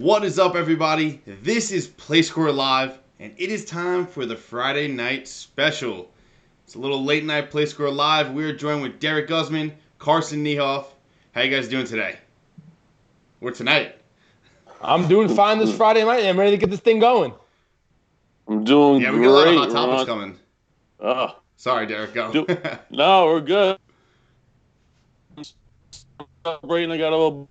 What is up, everybody? This is PlaySqorr Live, and it is time for the Friday night special. It's a little late night PlaySqorr Live. We're joined with Derek Guzman, Carson Niehoff. How you guys doing today? Or tonight? I'm doing fine this Friday night. I'm ready to get this thing going. I'm doing Yeah, we great. got a lot of hot topics coming. Oh, Sorry, Derek, go. no, we're good. Celebrating, I got a little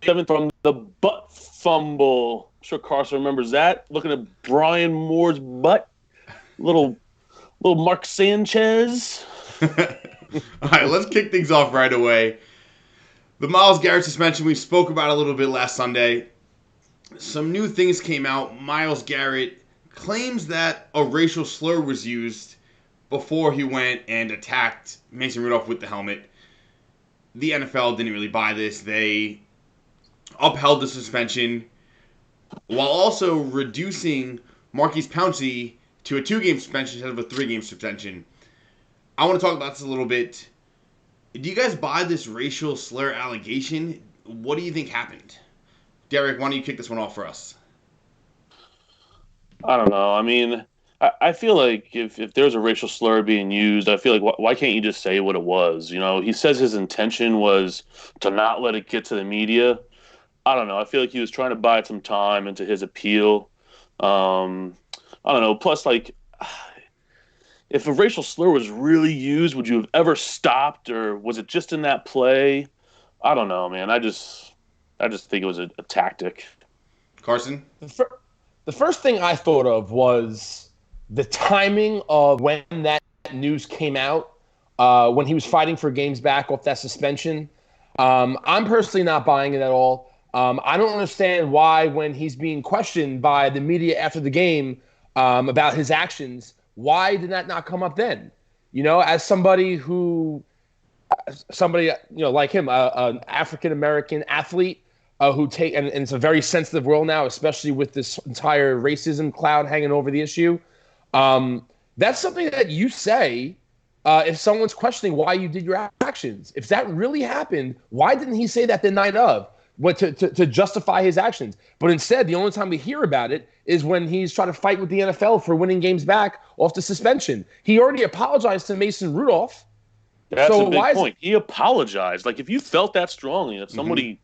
7 from the butt fumble. I'm sure Carson remembers that. Looking at Brian Moore's butt. Little Mark Sanchez. All right, let's kick things off right away. The Myles Garrett suspension we spoke about a little bit last Sunday. Some new things came out. Myles Garrett claims that a racial slur was used before he went and attacked Mason Rudolph with the helmet. The NFL didn't really buy this. They upheld the suspension while also reducing Maurkice Pouncey to a 2-game suspension instead of a 3-game suspension. I want to talk about this a little bit. Do you guys buy this racial slur allegation? What do you think happened? Derek, why don't you kick this one off for us? I don't know. I mean, I feel like if there's a racial slur being used, I feel like why can't you just say what it was? You know, he says his intention was to not let it get to the media. I don't know. I feel like he was trying to buy some time into his appeal. I don't know. Plus, like, if a racial slur was really used, would you have ever stopped, or was it just in that play? I don't know, man. I just think it was a tactic. Carson? The first thing I thought of was the timing of when that news came out, when he was fighting for games back off that suspension. I'm personally not buying it at all. I don't understand why, when he's being questioned by the media after the game about his actions, why did that not come up then? You know, as somebody like him, an African-American athlete who and it's a very sensitive world now, especially with this entire racism cloud hanging over the issue. That's something that you say if someone's questioning why you did your actions. If that really happened, why didn't he say that the night of? What to justify his actions? But instead, the only time we hear about it is when he's trying to fight with the NFL for winning games back off the suspension. He already apologized to Mason Rudolph. That's a big point. He apologized. Like, if you felt that strongly that somebody,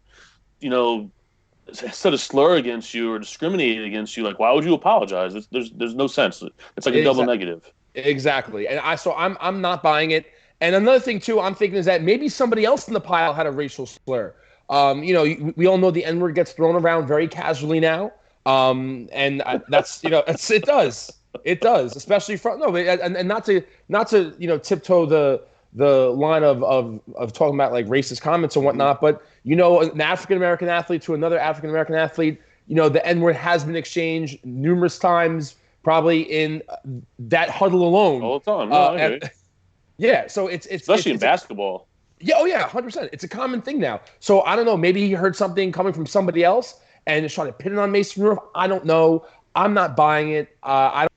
said a slur against you or discriminated against you, like, why would you apologize? There's no sense. It's like a double negative. Exactly. And I'm not buying it. And another thing too, I'm thinking is that maybe somebody else in the pile had a racial slur. We all know the N-word gets thrown around very casually now. That's it does, especially and not to tiptoe the line of talking about like racist comments and whatnot, but an African American athlete to another African American athlete, the N-word has been exchanged numerous times, probably in that huddle alone. All the time. Yeah, so it's especially in basketball. Yeah, 100%. It's a common thing now. So I don't know. Maybe he heard something coming from somebody else and is trying to pin it on Mason Rudolph. I don't know. I'm not buying it. I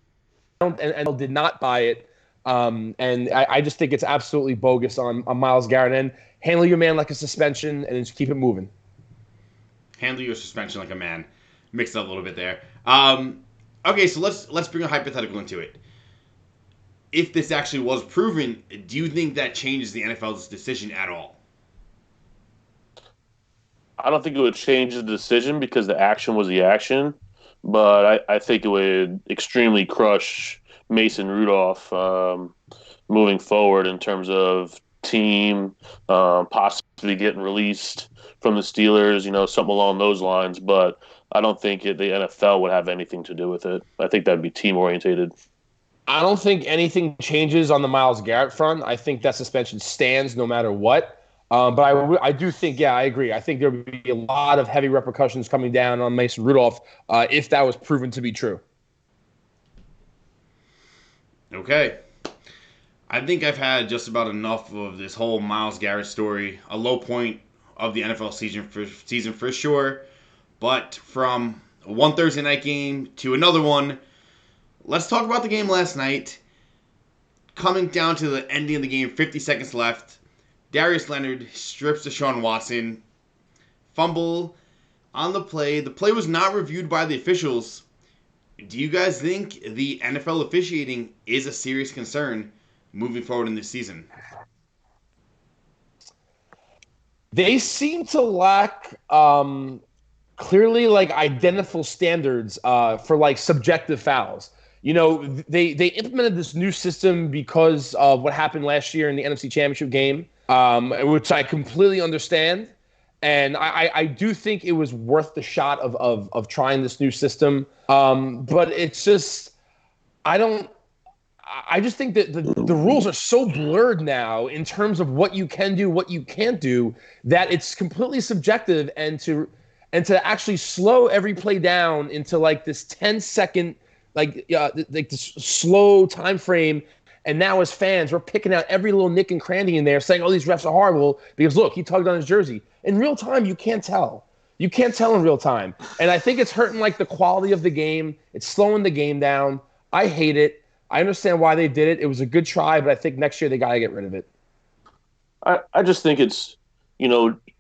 did not buy it. And I just think it's absolutely bogus on Myles Garrett. And handle your man like a suspension and just keep it moving. Handle your suspension like a man. Mixed up a little bit there. Okay, so let's bring a hypothetical into it. If this actually was proven, do you think that changes the NFL's decision at all? I don't think it would change the decision because the action was the action, but I think it would extremely crush Mason Rudolph moving forward in terms of team, possibly getting released from the Steelers, something along those lines. But I don't think the NFL would have anything to do with it. I think that'd be team-orientated. I don't think anything changes on the Myles Garrett front. I think that suspension stands no matter what. But I do think, I agree. I think there would be a lot of heavy repercussions coming down on Mason Rudolph if that was proven to be true. Okay. I think I've had just about enough of this whole Myles Garrett story. A low point of the NFL season for sure. But from one Thursday night game to another one, let's talk about the game last night. Coming down to the ending of the game, 50 seconds left. Darius Leonard strips Deshaun Watson. Fumble. on the play. The play was not reviewed by the officials. Do you guys think the NFL officiating is a serious concern moving forward in this season? They seem to lack clearly like identifiable standards for like subjective fouls. You know, they implemented this new system because of what happened last year in the NFC Championship game, which I completely understand. And I do think it was worth the shot of trying this new system. But it's just, I just think that the rules are so blurred now in terms of what you can do, what you can't do, that it's completely subjective. And to actually slow every play down into like this 10-second, like this slow time frame. And now as fans, we're picking out every little nick and cranny in there saying, oh, these refs are horrible because, look, he tugged on his jersey. In real time, you can't tell. You can't tell in real time. And I think it's hurting like the quality of the game. It's slowing the game down. I hate it. I understand why they did it. It was a good try, but I think next year they got to get rid of it. I just think it's,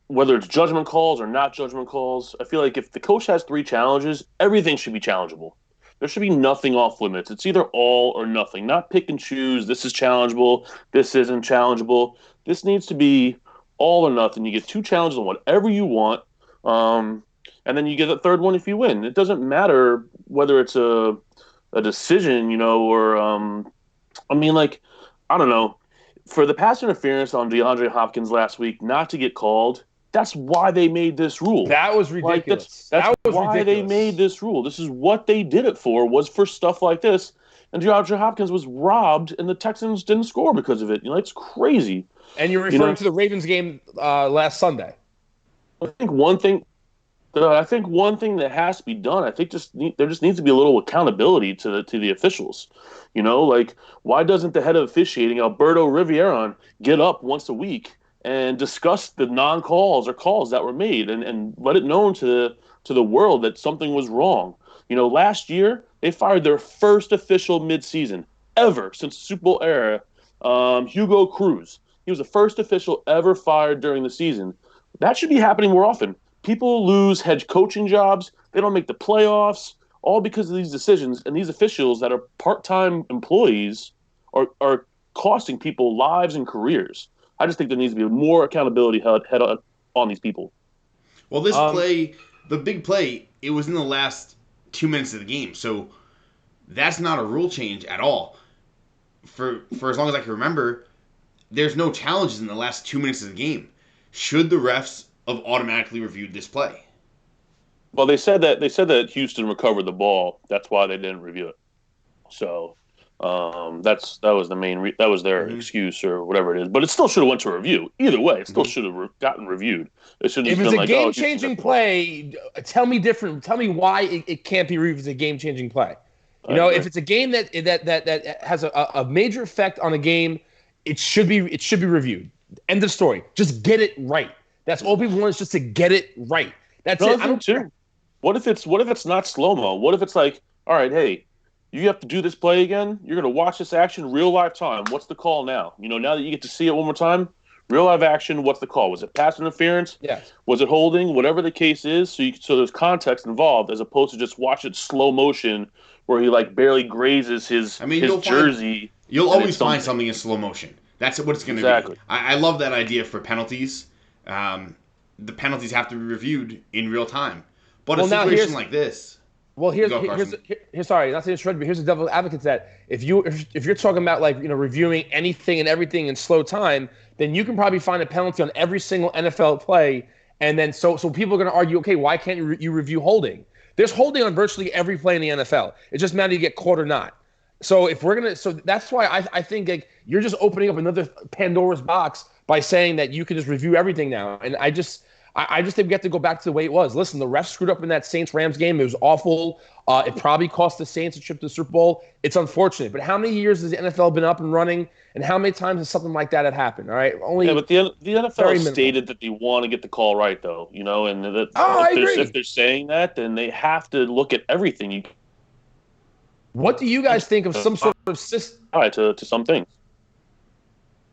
whether it's judgment calls or not judgment calls, I feel like if the coach has 3 challenges, everything should be challengeable. There should be nothing off limits. It's either all or nothing, not pick and choose. This is challengeable. This isn't challengeable. This needs to be all or nothing. You get 2 challenges on whatever you want, and then you get a third one if you win. It doesn't matter whether it's a decision, or I don't know. For the pass interference on DeAndre Hopkins last week not to get called, that's why they made this rule. That was ridiculous. That's why they made this rule. This is what they did it for, was for stuff like this. And DeAndre Hopkins was robbed, and the Texans didn't score because of it. It's crazy. And you're referring to the Ravens game last Sunday. I think one thing that has to be done, there just needs to be a little accountability to the officials. Why doesn't the head of officiating, Alberto Riveron, get up once a week and discuss the non-calls or calls that were made and let it known to the world that something was wrong? Last year they fired their first official midseason ever since the Super Bowl era, Hugo Cruz. He was the first official ever fired during the season. That should be happening more often. People lose head coaching jobs. They don't make the playoffs, all because of these decisions. And these officials that are part-time employees are costing people lives and careers. I just think there needs to be more accountability head on these people. Well, this play, the big play, it was in the last 2 minutes of the game. So that's not a rule change at all. For as long as I can remember, there's no challenges in the last 2 minutes of the game. Should the refs have automatically reviewed this play? Well, they said that Houston recovered the ball. That's why they didn't review it. So that was their excuse or whatever it is. But it still should have went to a review. Either way, it still should have gotten reviewed. It shouldn't have If it's been a like, game-changing play, tell me different. Tell me why it can't be reviewed as a game-changing play. If it's a game that has a major effect on a game, it should be reviewed. End of story. Just get it right. That's all people want, is just to get it right. That's it. I don't care. What if it's not slow-mo? What if it's like, all right, hey, you have to do this play again. You're going to watch this action real live time. What's the call now? Now that you get to see it one more time, real live action, what's the call? Was it pass interference? Yes. Was it holding? Whatever the case is, so there's context involved as opposed to just watch it slow motion where he like barely grazes his jersey. You'll always find something in slow motion. That's what it's going to be. I love that idea for penalties. The penalties have to be reviewed in real time. But a situation like this. Well, here's sorry, not to interrupt, but here's the devil's advocate that if you're talking about reviewing anything and everything in slow time, then you can probably find a penalty on every single NFL play, and then so people are going to argue, okay, why can't you review holding? There's holding on virtually every play in the NFL. It just matters you get caught or not. So that's why I think you're just opening up another Pandora's box by saying that you can just review everything now, and I just think we have to go back to the way it was. Listen, the refs screwed up in that Saints-Rams game. It was awful. It probably cost the Saints a trip to the Super Bowl. It's unfortunate. But how many years has the NFL been up and running, and how many times has something like that had happened? All right, but the NFL stated that they want to get the call right, though. And if they're saying that, then they have to look at everything. What do you guys think of some sort of system? All right, to some things.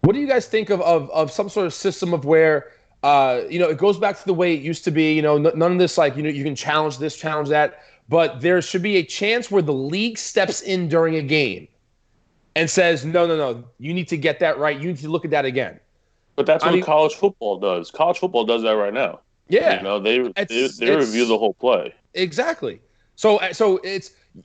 What do you guys think of some sort of system of where It goes back to the way it used to be. None of this like, you can challenge this, challenge that, but there should be a chance where the league steps in during a game and says, no, you need to get that right. You need to look at that again. But that's what college football does. College football does that right now. Yeah, they review the whole play. Exactly. So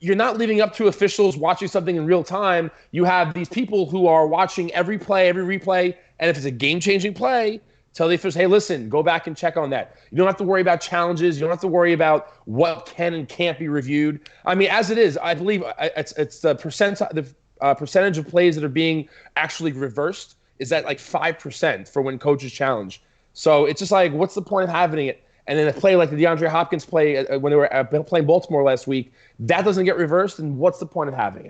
you're not leaving up to officials watching something in real time. You have these people who are watching every play, every replay, and if it's a game-changing play, tell the officials, hey, listen, go back and check on that. You don't have to worry about challenges. You don't have to worry about what can and can't be reviewed. I mean, as it is, I believe it's the percentage of plays that are being actually reversed is at like 5% for when coaches challenge. So it's just like, what's the point of having it? And then a play like the DeAndre Hopkins play when they were playing Baltimore last week, that doesn't get reversed, and what's the point of having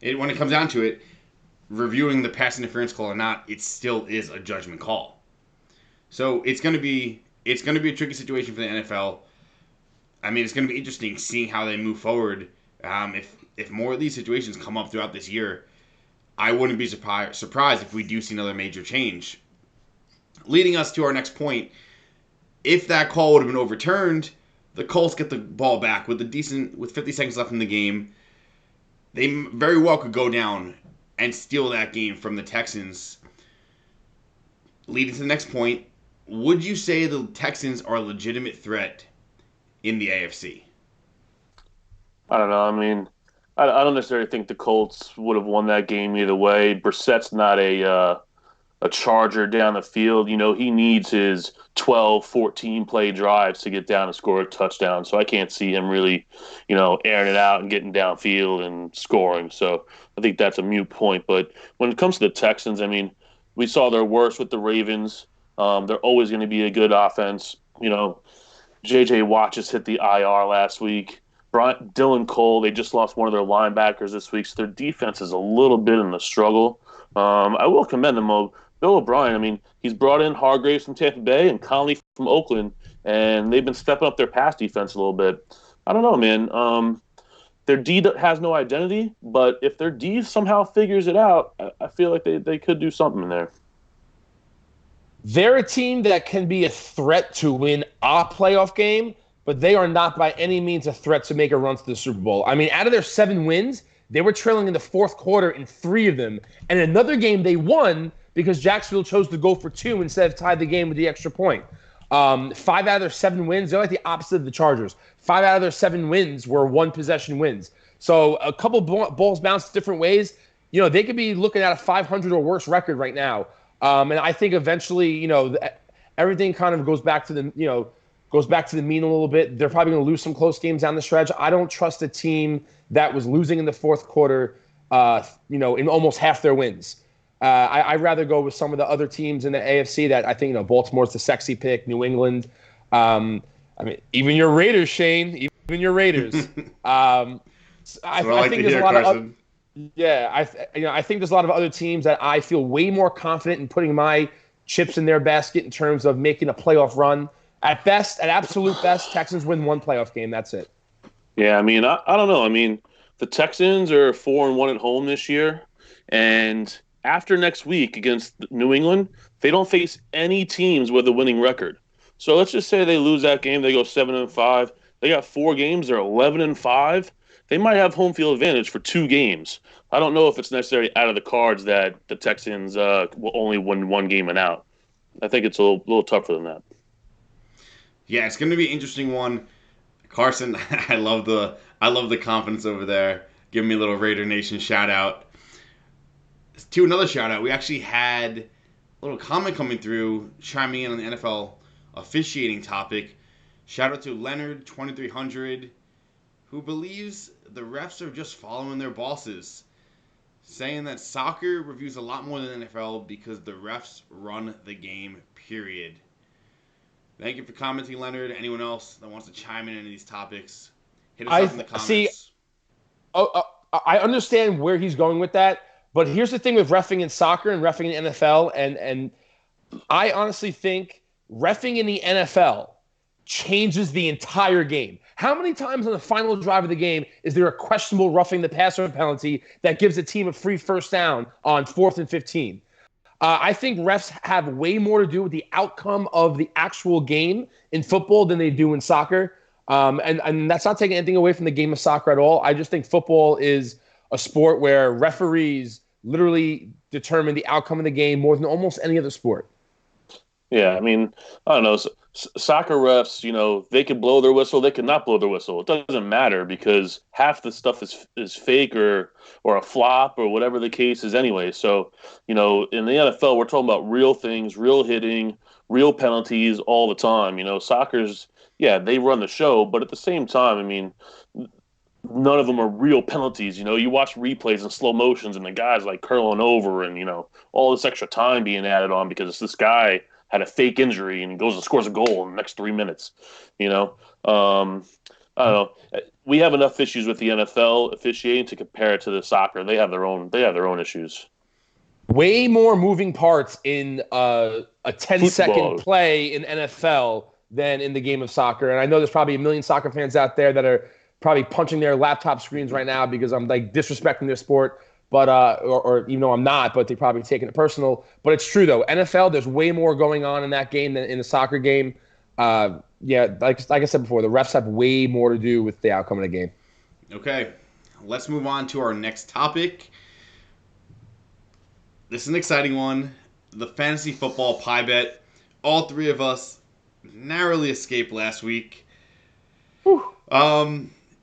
it? When it comes down to it, reviewing the pass interference call or not, it still is a judgment call. So it's going to be a tricky situation for the NFL. I mean, it's going to be interesting seeing how they move forward. If more of these situations come up throughout this year, I wouldn't be surprised if we do see another major change. Leading us to our next point, if that call would have been overturned, the Colts get the ball back with 50 seconds left in the game. They very well could go down and steal that game from the Texans. Leading to the next point, would you say the Texans are a legitimate threat in the AFC? I don't know. I mean, I don't necessarily think the Colts would have won that game either way. Brissett's not a charger down the field. He needs his 12, 14 play drives to get down and score a touchdown. So I can't see him really, airing it out and getting downfield and scoring. So I think that's a moot point. But when it comes to the Texans, I mean, we saw their worst with the Ravens. They're always going to be a good offense. J.J. Watt just hit the IR last week. Dylan Cole, they just lost one of their linebackers this week. So their defense is a little bit in the struggle. I will commend them, though. Bill O'Brien, I mean, he's brought in Hargraves from Tampa Bay and Conley from Oakland, and they've been stepping up their pass defense a little bit. I don't know, man. Their D has no identity, but if their D somehow figures it out, I feel like they could do something in there. They're a team that can be a threat to win a playoff game, but they are not by any means a threat to make a run to the Super Bowl. I mean, out of their 7 wins, they were trailing in the fourth quarter in 3 of them. And in another game they won because Jacksonville chose to go for 2 instead of tie the game with the extra point. 5 out of their 7 wins, they're like the opposite of the Chargers. 5 out of their 7 wins were one-possession wins. So a couple balls bounced different ways. They could be looking at a 500 or worse record right now. And I think eventually, everything kind of goes back to the mean a little bit. They're probably going to lose some close games down the stretch. I don't trust a team that was losing in the fourth quarter, in almost half their wins. I'd rather go with some of the other teams in the AFC that I think, Baltimore's the sexy pick, New England. I mean, even your Raiders, Shane, even your Raiders. I think there's a lot of I think there's a lot of other teams that I feel way more confident in putting my chips in their basket in terms of making a playoff run. At absolute best, Texans win 1 playoff game. That's it. Yeah, I mean, I don't know. I mean, the Texans are 4-1 at home this year, and after next week against New England, they don't face any teams with a winning record. So let's just say they lose that game, they go 7-5. They got 4 games, they're 11-5. They might have home field advantage for 2 games. I don't know if it's necessarily out of the cards that the Texans will only win 1 game and out. I think it's a little tougher than that. Yeah, it's going to be an interesting one. Carson, I love the confidence over there. Give me a little Raider Nation shout out. To another shout out, we actually had a little comment coming through, chiming in on the NFL officiating topic. Shout out to Leonard 2300, who believes the refs are just following their bosses, saying that soccer reviews a lot more than NFL because the refs run the game, period. Thank you for commenting, Leonard. Anyone else that wants to chime in on these topics, hit us up in the comments. I understand where he's going with that, but here's the thing with reffing in soccer and reffing in NFL, and I honestly think reffing in the NFL changes the entire game. How many times on the final drive of the game is there a questionable roughing the passer penalty that gives a team a free first down on 4th and 15? I think refs have way more to do with the outcome of the actual game in football than they do in soccer. And that's not taking anything away from the game of soccer at all. I just think football is a sport where referees literally determine the outcome of the game more than almost any other sport. Yeah, I mean, I don't know. Soccer refs, they can blow their whistle, they can not blow their whistle. It doesn't matter because half the stuff is fake or a flop or whatever the case is anyway. So, in the NFL, we're talking about real things, real hitting, real penalties all the time. Soccer's, yeah, they run the show, but at the same time, I mean, none of them are real penalties. You watch replays in slow motions and the guy's like curling over and, all this extra time being added on because this guy had a fake injury and goes and scores a goal in the next 3 minutes. I don't know. We have enough issues with the NFL officiating to compare it to the soccer. They have their own issues. Way more moving parts in a 10-second play in NFL than in the game of soccer. And I know there's probably a million soccer fans out there that are probably punching their laptop screens right now because I'm like disrespecting their sport. But or even though I'm not, but they're probably taking it personal. But it's true though. NFL, there's way more going on in that game than in the soccer game. Yeah, like I said before, the refs have way more to do with the outcome of the game. Okay, let's move on to our next topic. This is an exciting one. The fantasy football pie bet. All three of us narrowly escaped last week. Whew.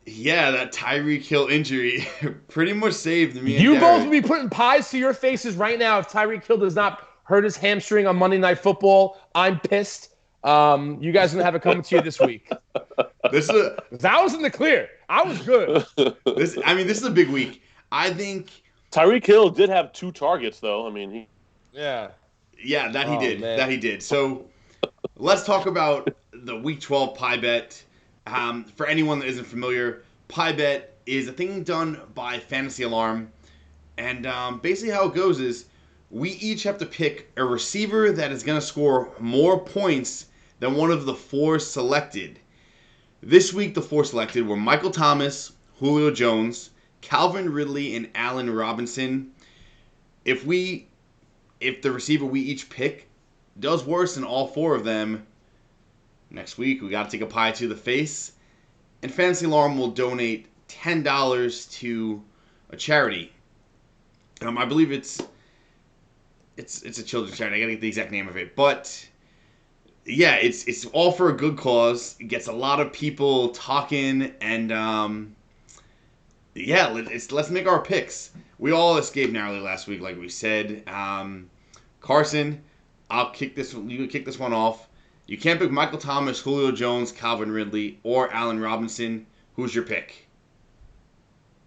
Yeah, that Tyreek Hill injury pretty much saved me and You Derek. both will be putting pies to your faces right now if Tyreek Hill does not hurt his hamstring on Monday Night Football. I'm pissed. You guys are going to have it coming to you this week. This is I was in the clear. I was good. This is a big week. I think Tyreek Hill did have 2 targets, though. I mean, Yeah, that he did. Man. That he did. So let's talk about the Week 12 pie bet. For anyone that isn't familiar, pie bet is a thing done by Fantasy Alarm. And basically how it goes is we each have to pick a receiver that is going to score more points than one of the 4 selected. This week, the 4 selected were Michael Thomas, Julio Jones, Calvin Ridley, and Allen Robinson. If the receiver we each pick does worse than all 4 of them, next week we got to take a pie to the face, and Fantasy Alarm will donate $10 to a charity. I believe it's a children's charity. I gotta get the exact name of it, but yeah, it's all for a good cause. It gets a lot of people talking, and yeah, let's make our picks. We all escaped narrowly last week, like we said. Carson, I'll kick this. You can kick this one off. You can't pick Michael Thomas, Julio Jones, Calvin Ridley, or Allen Robinson. Who's your pick?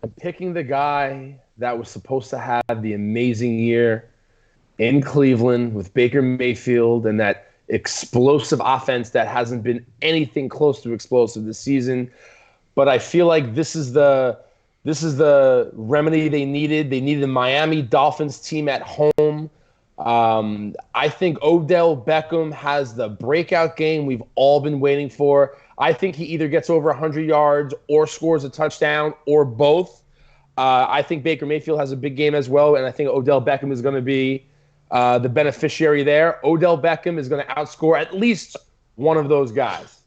I'm picking the guy that was supposed to have the amazing year in Cleveland with Baker Mayfield and that explosive offense that hasn't been anything close to explosive this season. But I feel like this is the remedy they needed. They needed a Miami Dolphins team at home. I think Odell Beckham has the breakout game we've all been waiting for. I think he either gets over 100 yards or scores a touchdown or both. I think Baker Mayfield has a big game as well, and I think Odell Beckham is going to be the beneficiary there. Odell Beckham is going to outscore at least one of those guys.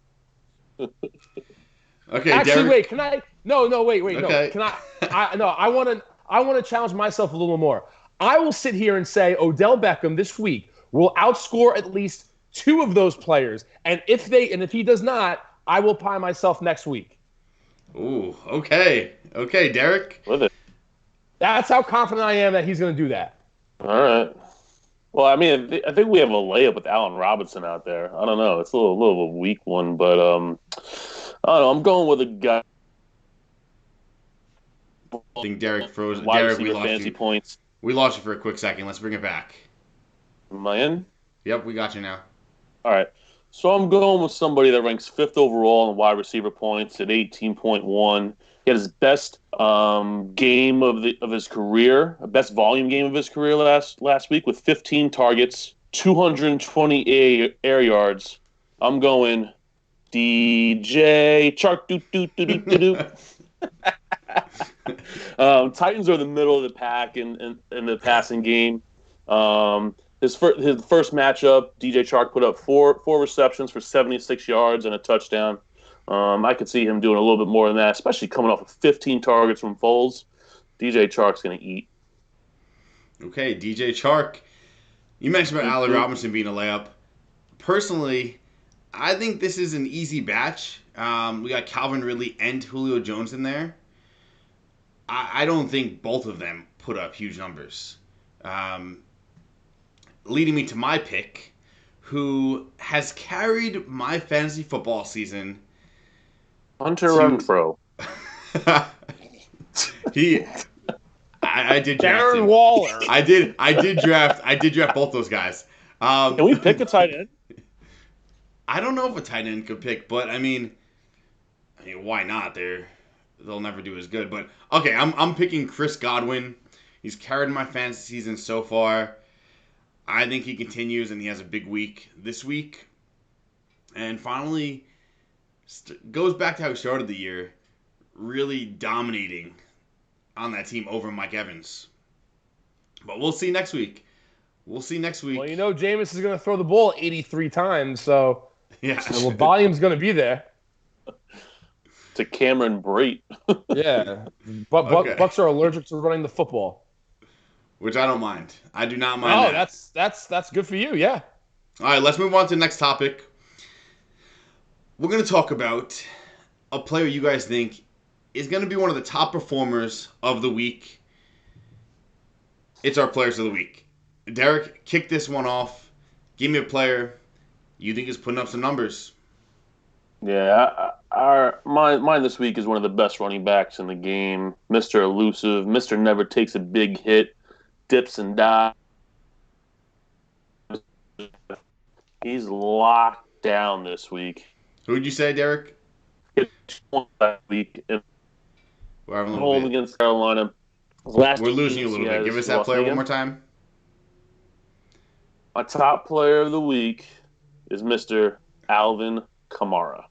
Okay, actually, Derek. wait. Can I? No, wait. Okay. No. Can I? No. I want to challenge myself a little more. I will sit here and say Odell Beckham this week will outscore at least 2 of those players, and if he does not, I will pie myself next week. Ooh, okay, Derek. with it. That's how confident I am that he's going to do that. All right. Well, I mean, I think we have a layup with Allen Robinson out there. I don't know. It's a little of a weak one, but I don't know. I'm going with a guy. I think Derek froze. Wide Derek, we receiver lost fantasy you. points. We lost you for a quick second. Let's bring it back. Am I in? Yep, we got you now. All right. So I'm going with somebody that ranks 5th overall in wide receiver points at 18.1. He had his best game of his career, best volume game of his career last week with 15 targets, 220 air yards. I'm going DJ Chark. Titans are the middle of the pack in the passing game. his first matchup, DJ Chark put up four receptions for 76 yards and a touchdown. I could see him doing a little bit more than that, especially coming off of 15 targets from Foles. DJ Chark's going to eat. Okay, DJ Chark. You mentioned about Allen Robinson being a layup. Personally, I think this is an easy batch. We got Calvin Ridley and Julio Jones in there. I don't think both of them put up huge numbers. Leading me to my pick, who has carried my fantasy football season. Hunter Renfrow. I did draft Darren him. Waller. I did draft both those guys. Can we pick a tight end? I don't know if a tight end could pick, but I mean, why not? They'll never do as good. But okay, I'm picking Chris Godwin. He's carried my fantasy season so far. I think he continues, and he has a big week this week. And finally, goes back to how he started the year, really dominating on that team over Mike Evans. But we'll see next week. Well, Jameis is going to throw the ball 83 times, so yeah, the volume's going to be there. To Cameron Brate. Yeah, but Okay. Bucks are allergic to running the football, which I don't mind. I do not mind. Oh, that's good for you. Yeah. All right, let's move on to the next topic. We're going to talk about a player you guys think is going to be one of the top performers of the week. It's our players of the week. Derek, kick this one off. Give me a player you think is putting up some numbers. Yeah, mine this week is one of the best running backs in the game. Mr. Elusive. Mr. Never takes a big hit. Dips and dives. He's locked down this week. Who would you say, Derek? That week. We're having a Home little bit. against Carolina. We're losing you a little bit. Give us that player one more time. My top player of the week is Mr. Alvin Kamara.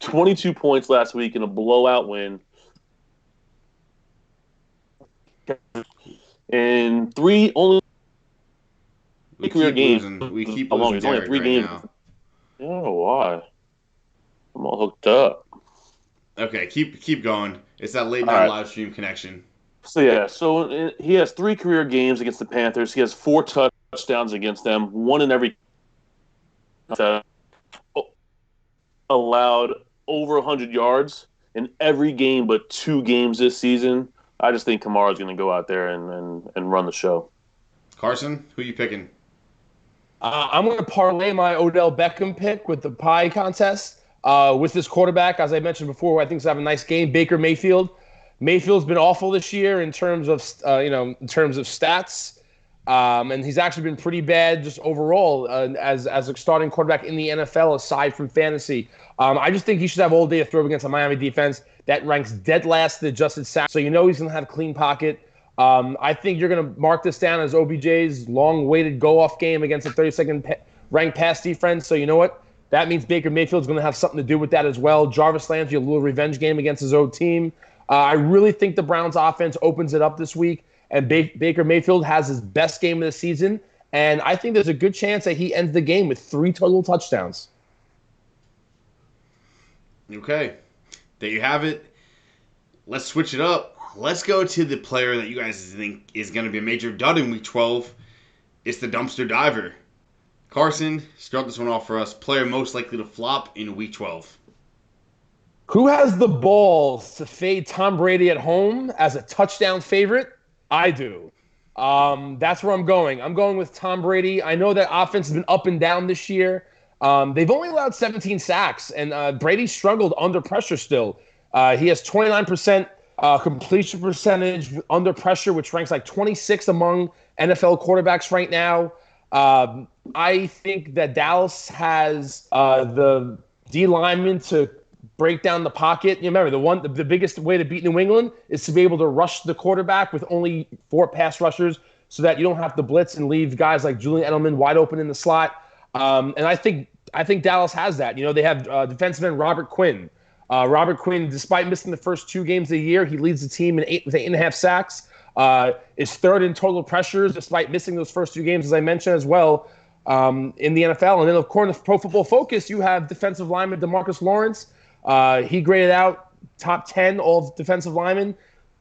22 points last week in a blowout win. In only career games. We keep How long? losing It's only Derek 3 right games. now. I don't know why. I'm all hooked up. Okay, keep going. It's that late All night right. live stream connection. So he has 3 career games against the Panthers. He has 4 touchdowns against them, one in every allowed over 100 yards in every game but 2 games this season. I just think Kamara's going to go out there and run the show. Carson, who you picking? I'm going to parlay my Odell Beckham pick with the pie contest with this quarterback, as I mentioned before, who I think is having a nice game, Baker Mayfield. Mayfield's been awful this year in terms of stats, and he's actually been pretty bad just overall as a starting quarterback in the NFL aside from fantasy. I just think he should have all day to throw against a Miami defense that ranks dead last in adjusted sacks. So he's going to have a clean pocket. I think you're going to mark this down as OBJ's long-awaited go-off game against a 32nd ranked pass defense. So you know what? That means Baker Mayfield's going to have something to do with that as well. Jarvis Landry, a little revenge game against his old team. I really think the Browns offense opens it up this week, and Baker Mayfield has his best game of the season. And I think there's a good chance that he ends the game with 3 total touchdowns. Okay, there you have it. Let's switch it up. Let's go to the player that you guys think is going to be a major dud in Week 12. It's the dumpster diver. Carson, start this one off for us. Player most likely to flop in Week 12. Who has the balls to fade Tom Brady at home as a touchdown favorite? I do. That's where I'm going. I'm going with Tom Brady. I know that offense has been up and down this year. They've only allowed 17 sacks, and Brady struggled under pressure still. He has 29% completion percentage under pressure, which ranks like 26th among NFL quarterbacks right now. I think that Dallas has the D linemen to break down the pocket. You remember the biggest way to beat New England is to be able to rush the quarterback with only 4 pass rushers, so that you don't have to blitz and leave guys like Julian Edelman wide open in the slot. And I think Dallas has that. You know, they have defensive end Robert Quinn. Robert Quinn, despite missing the first 2 games of the year, he leads the team with 8.5 sacks. is third in total pressures, despite missing those first 2 games, as I mentioned as well, in the NFL. And then, of course, Pro Football Focus, you have defensive lineman DeMarcus Lawrence. He graded out top 10 all defensive linemen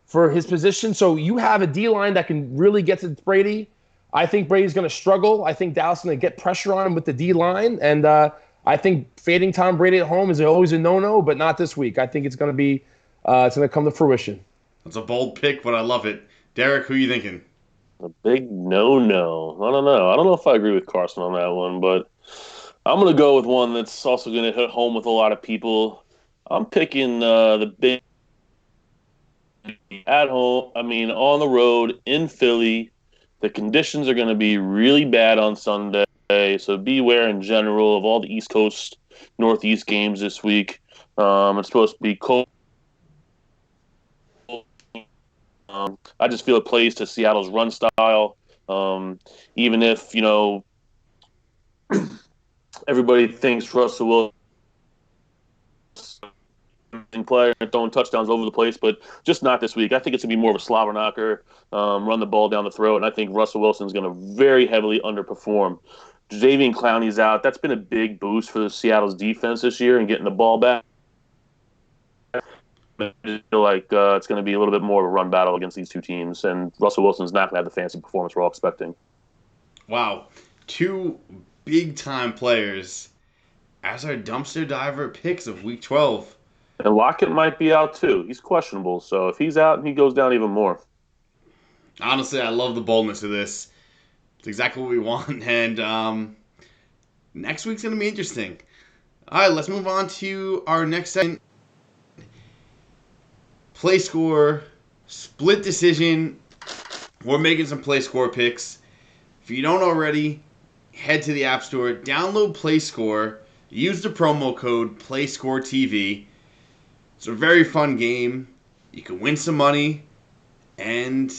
for his position. So you have a D-line that can really get to Brady. I think Brady's going to struggle. I think Dallas is going to get pressure on him with the D-line. And I think fading Tom Brady at home is always a no-no, but not this week. I think it's going to come to fruition. That's a bold pick, but I love it. Derek, who are you thinking? A big no-no. I don't know. I don't know if I agree with Carson on that one, but I'm going to go with one that's also going to hit home with a lot of people. I'm picking the big at home. I mean, on the road in Philly. The conditions are going to be really bad on Sunday, so beware in general of all the East Coast, Northeast games this week. It's supposed to be cold. I just feel it plays to Seattle's run style. Even if, everybody thinks Russell Wilson player and throwing touchdowns over the place, but just not this week. I think it's going to be more of a slobber knocker, run the ball down the throat, and I think Russell Wilson's going to very heavily underperform. Jadeveon Clowney's out. That's been a big boost for Seattle's defense this year and getting the ball back. I feel like it's going to be a little bit more of a run battle against these two teams, and Russell Wilson's not going to have the fancy performance we're all expecting. Wow. 2 big-time players as our dumpster diver picks of Week 12. And Lockett might be out too. He's questionable, so if he's out, he goes down even more. Honestly, I love the boldness of this. It's exactly what we want, and next week's going to be interesting. All right, let's move on to our next segment. PlaySqorr, split decision. We're making some PlaySqorr picks. If you don't already, head to the App Store, download PlaySqorr, use the promo code PlaySqorrTV. It's a very fun game. You can win some money, and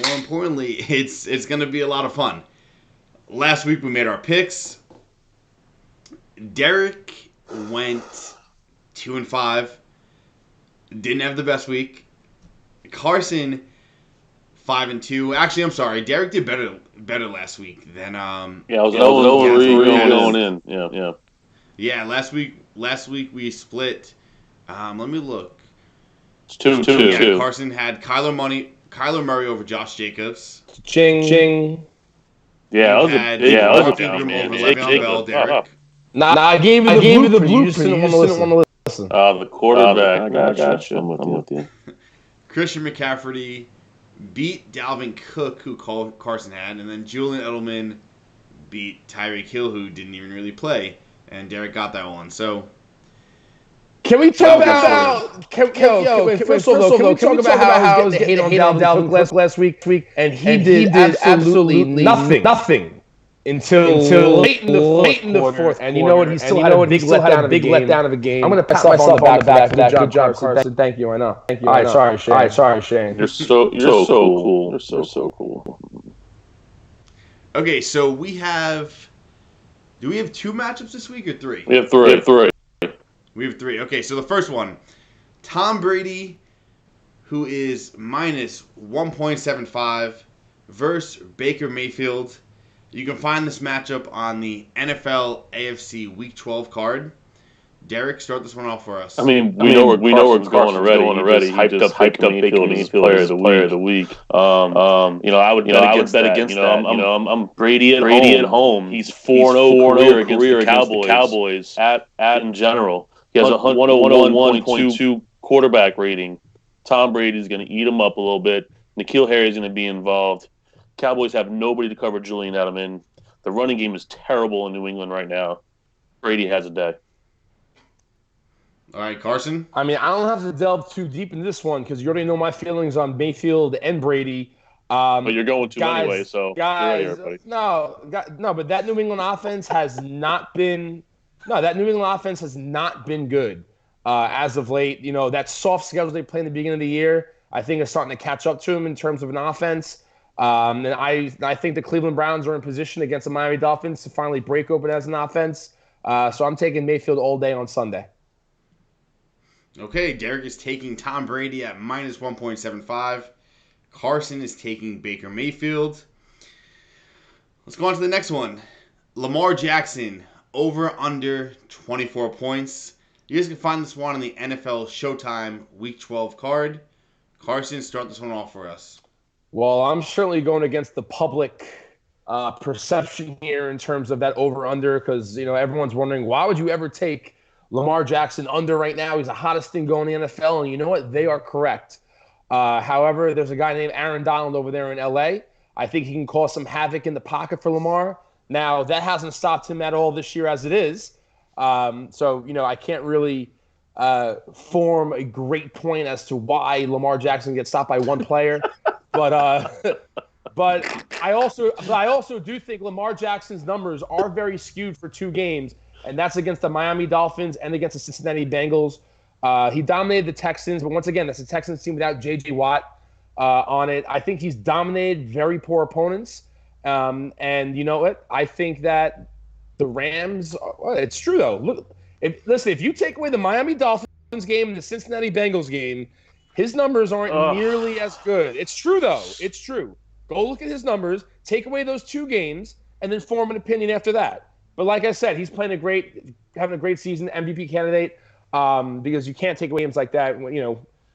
more importantly, it's going to be a lot of fun. Last week we made our picks. Derek went 2-5. Didn't have the best week. Carson 5-2. Actually, I'm sorry. Derek did better last week than I was going in. Yeah. Yeah, last week we split. Let me look. It's 2-2. Yeah, Carson had Kyler Murray over Josh Jacobs. Ching. Yeah, that was a Ingram man. over Le'Veon Bell, Derek. I gave you the blueprint. You just didn't want to listen. The quarterback. I got you. I'm with you. Christian McCaffrey beat Dalvin Cook, who Carson had, and then Julian Edelman beat Tyreek Hill, who didn't even really play, and Derek got that one. So, can we talk about? First of all, can we talk about how I was getting hate on Dalvin Cook last week? And he did absolutely nothing until late in the fourth. And you know what? He still had a big letdown of a game. I'm going to pat myself on the back for that. Good job, Carson. Thank you. I know. All right, sorry, Shane. You're so cool. You're so cool. Okay, so we have. Do we have 2 matchups this week or 3? We have three. We have 3. Okay, so the first one, Tom Brady, who is minus 1.75 versus Baker Mayfield. You can find this matchup on the NFL AFC Week 12 card. Derek, start this one off for us. I mean, we know where it's going already. He hyped up Baker Mayfield player of the week. I would bet against that. I'm Brady at home. He's 4-0 career against the Cowboys at in general. He has a 101.2 quarterback rating. Tom Brady's going to eat him up a little bit. N'Keal Harry's going to be involved. Cowboys have nobody to cover Julian Edelman. The running game is terrible in New England right now. Brady has a day. All right, Carson? I mean, I don't have to delve too deep into this one because you already know my feelings on Mayfield and Brady. But you're going to anyway, so guys, you're ready, everybody. No, but that New England offense has not been good as of late. That soft schedule they play in the beginning of the year, I think is starting to catch up to them in terms of an offense. And I think the Cleveland Browns are in position against the Miami Dolphins to finally break open as an offense. So I'm taking Mayfield all day on Sunday. Okay, Derek is taking Tom Brady at minus 1.75. Carson is taking Baker Mayfield. Let's go on to the next one. Lamar Jackson, over under 24 points. You guys can find this one on the NFL Showtime Week 12 card. Carson, start this one off for us. Well, I'm certainly going against the public perception here in terms of that over-under because, everyone's wondering, why would you ever take Lamar Jackson under right now? He's the hottest thing going in the NFL, and you know what? They are correct. However, there's a guy named Aaron Donald over there in L.A. I think he can cause some havoc in the pocket for Lamar. Now, that hasn't stopped him at all this year as it is. So, I can't really form a great point as to why Lamar Jackson gets stopped by one player. But I also do think Lamar Jackson's numbers are very skewed for two games, and that's against the Miami Dolphins and against the Cincinnati Bengals. He dominated the Texans, but once again, that's a Texans team without J.J. Watt on it. I think he's dominated very poor opponents. And you know what? I think that the Rams, it's true though. Look, if you take away the Miami Dolphins game and the Cincinnati Bengals game, his numbers aren't nearly as good. It's true though. It's true. Go look at his numbers, take away those two games, and then form an opinion after that. But like I said, he's having a great season, MVP candidate, because you can't take away games like that,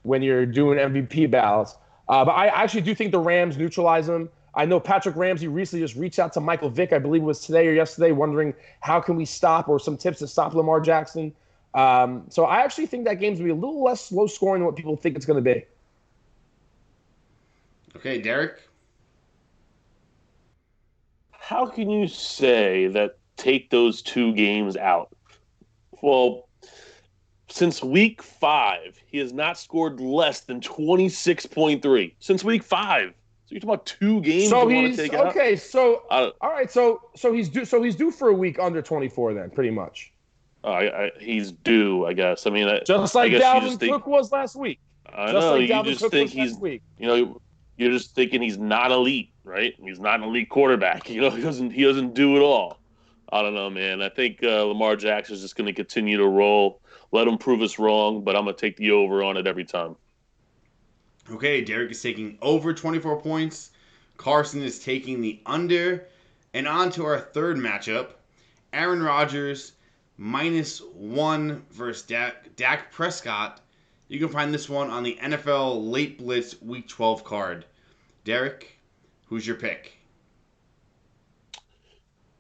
when you're doing MVP ballots. But I actually do think the Rams neutralize him. I know Patrick Ramsey recently just reached out to Michael Vick, I believe it was today or yesterday, wondering how can we stop or some tips to stop Lamar Jackson. So I actually think that game's going to be a little less low scoring than what people think it's going to be. Okay, Derek? How can you say that take those two games out? Well, since week 5, he has not scored less than 26.3. Since week 5. So you're talking about two games so you want to take out? Okay, so all right, so he's due for a week under 24 then, pretty much. He's due, I guess. I mean, just like Dalvin Cook was last week. I know. You just think he's, you're just thinking he's not elite, right? He's not an elite quarterback. He doesn't do it all. I don't know, man. I think Lamar Jackson's just going to continue to roll. Let him prove us wrong, but I'm going to take the over on it every time. Okay, Derek is taking over 24 points. Carson is taking the under. And on to our third matchup. Aaron Rodgers -1 versus Dak Prescott. You can find this one on the NFL Late Blitz Week 12 card. Derek, who's your pick?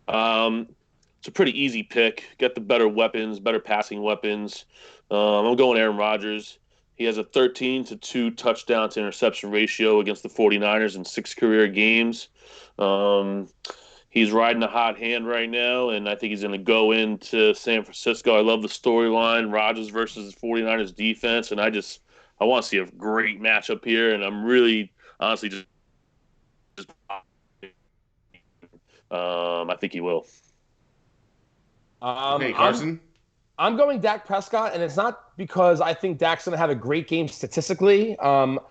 It's a pretty easy pick. Got the better weapons, better passing weapons. I'm going Aaron Rodgers. He has a 13-2 touchdown to interception ratio against the 49ers in 6 career games. He's riding a hot hand right now, and I think he's going to go into San Francisco. I love the storyline, Rodgers versus the 49ers defense, and I want to see a great matchup here, and I'm really, honestly, just I think he will. Okay, Carson? I'm going Dak Prescott, and it's not because I think Dak's going to have a great game statistically, but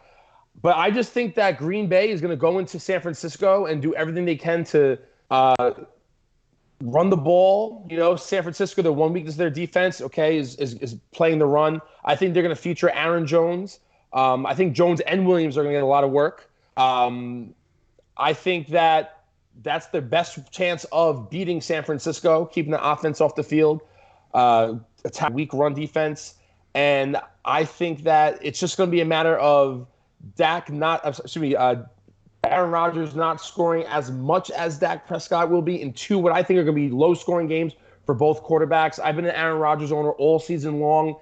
I just think that Green Bay is going to go into San Francisco and do everything they can to run the ball. San Francisco, the one weakness of their defense, is playing the run. I think they're going to feature Aaron Jones. I think Jones and Williams are going to get a lot of work. I think that's the best chance of beating San Francisco, keeping the offense off the field, attack weak run defense. And I think that it's just going to be a matter of Aaron Rodgers not scoring as much as Dak Prescott will be in two what I think are going to be low-scoring games for both quarterbacks. I've been an Aaron Rodgers owner all season long.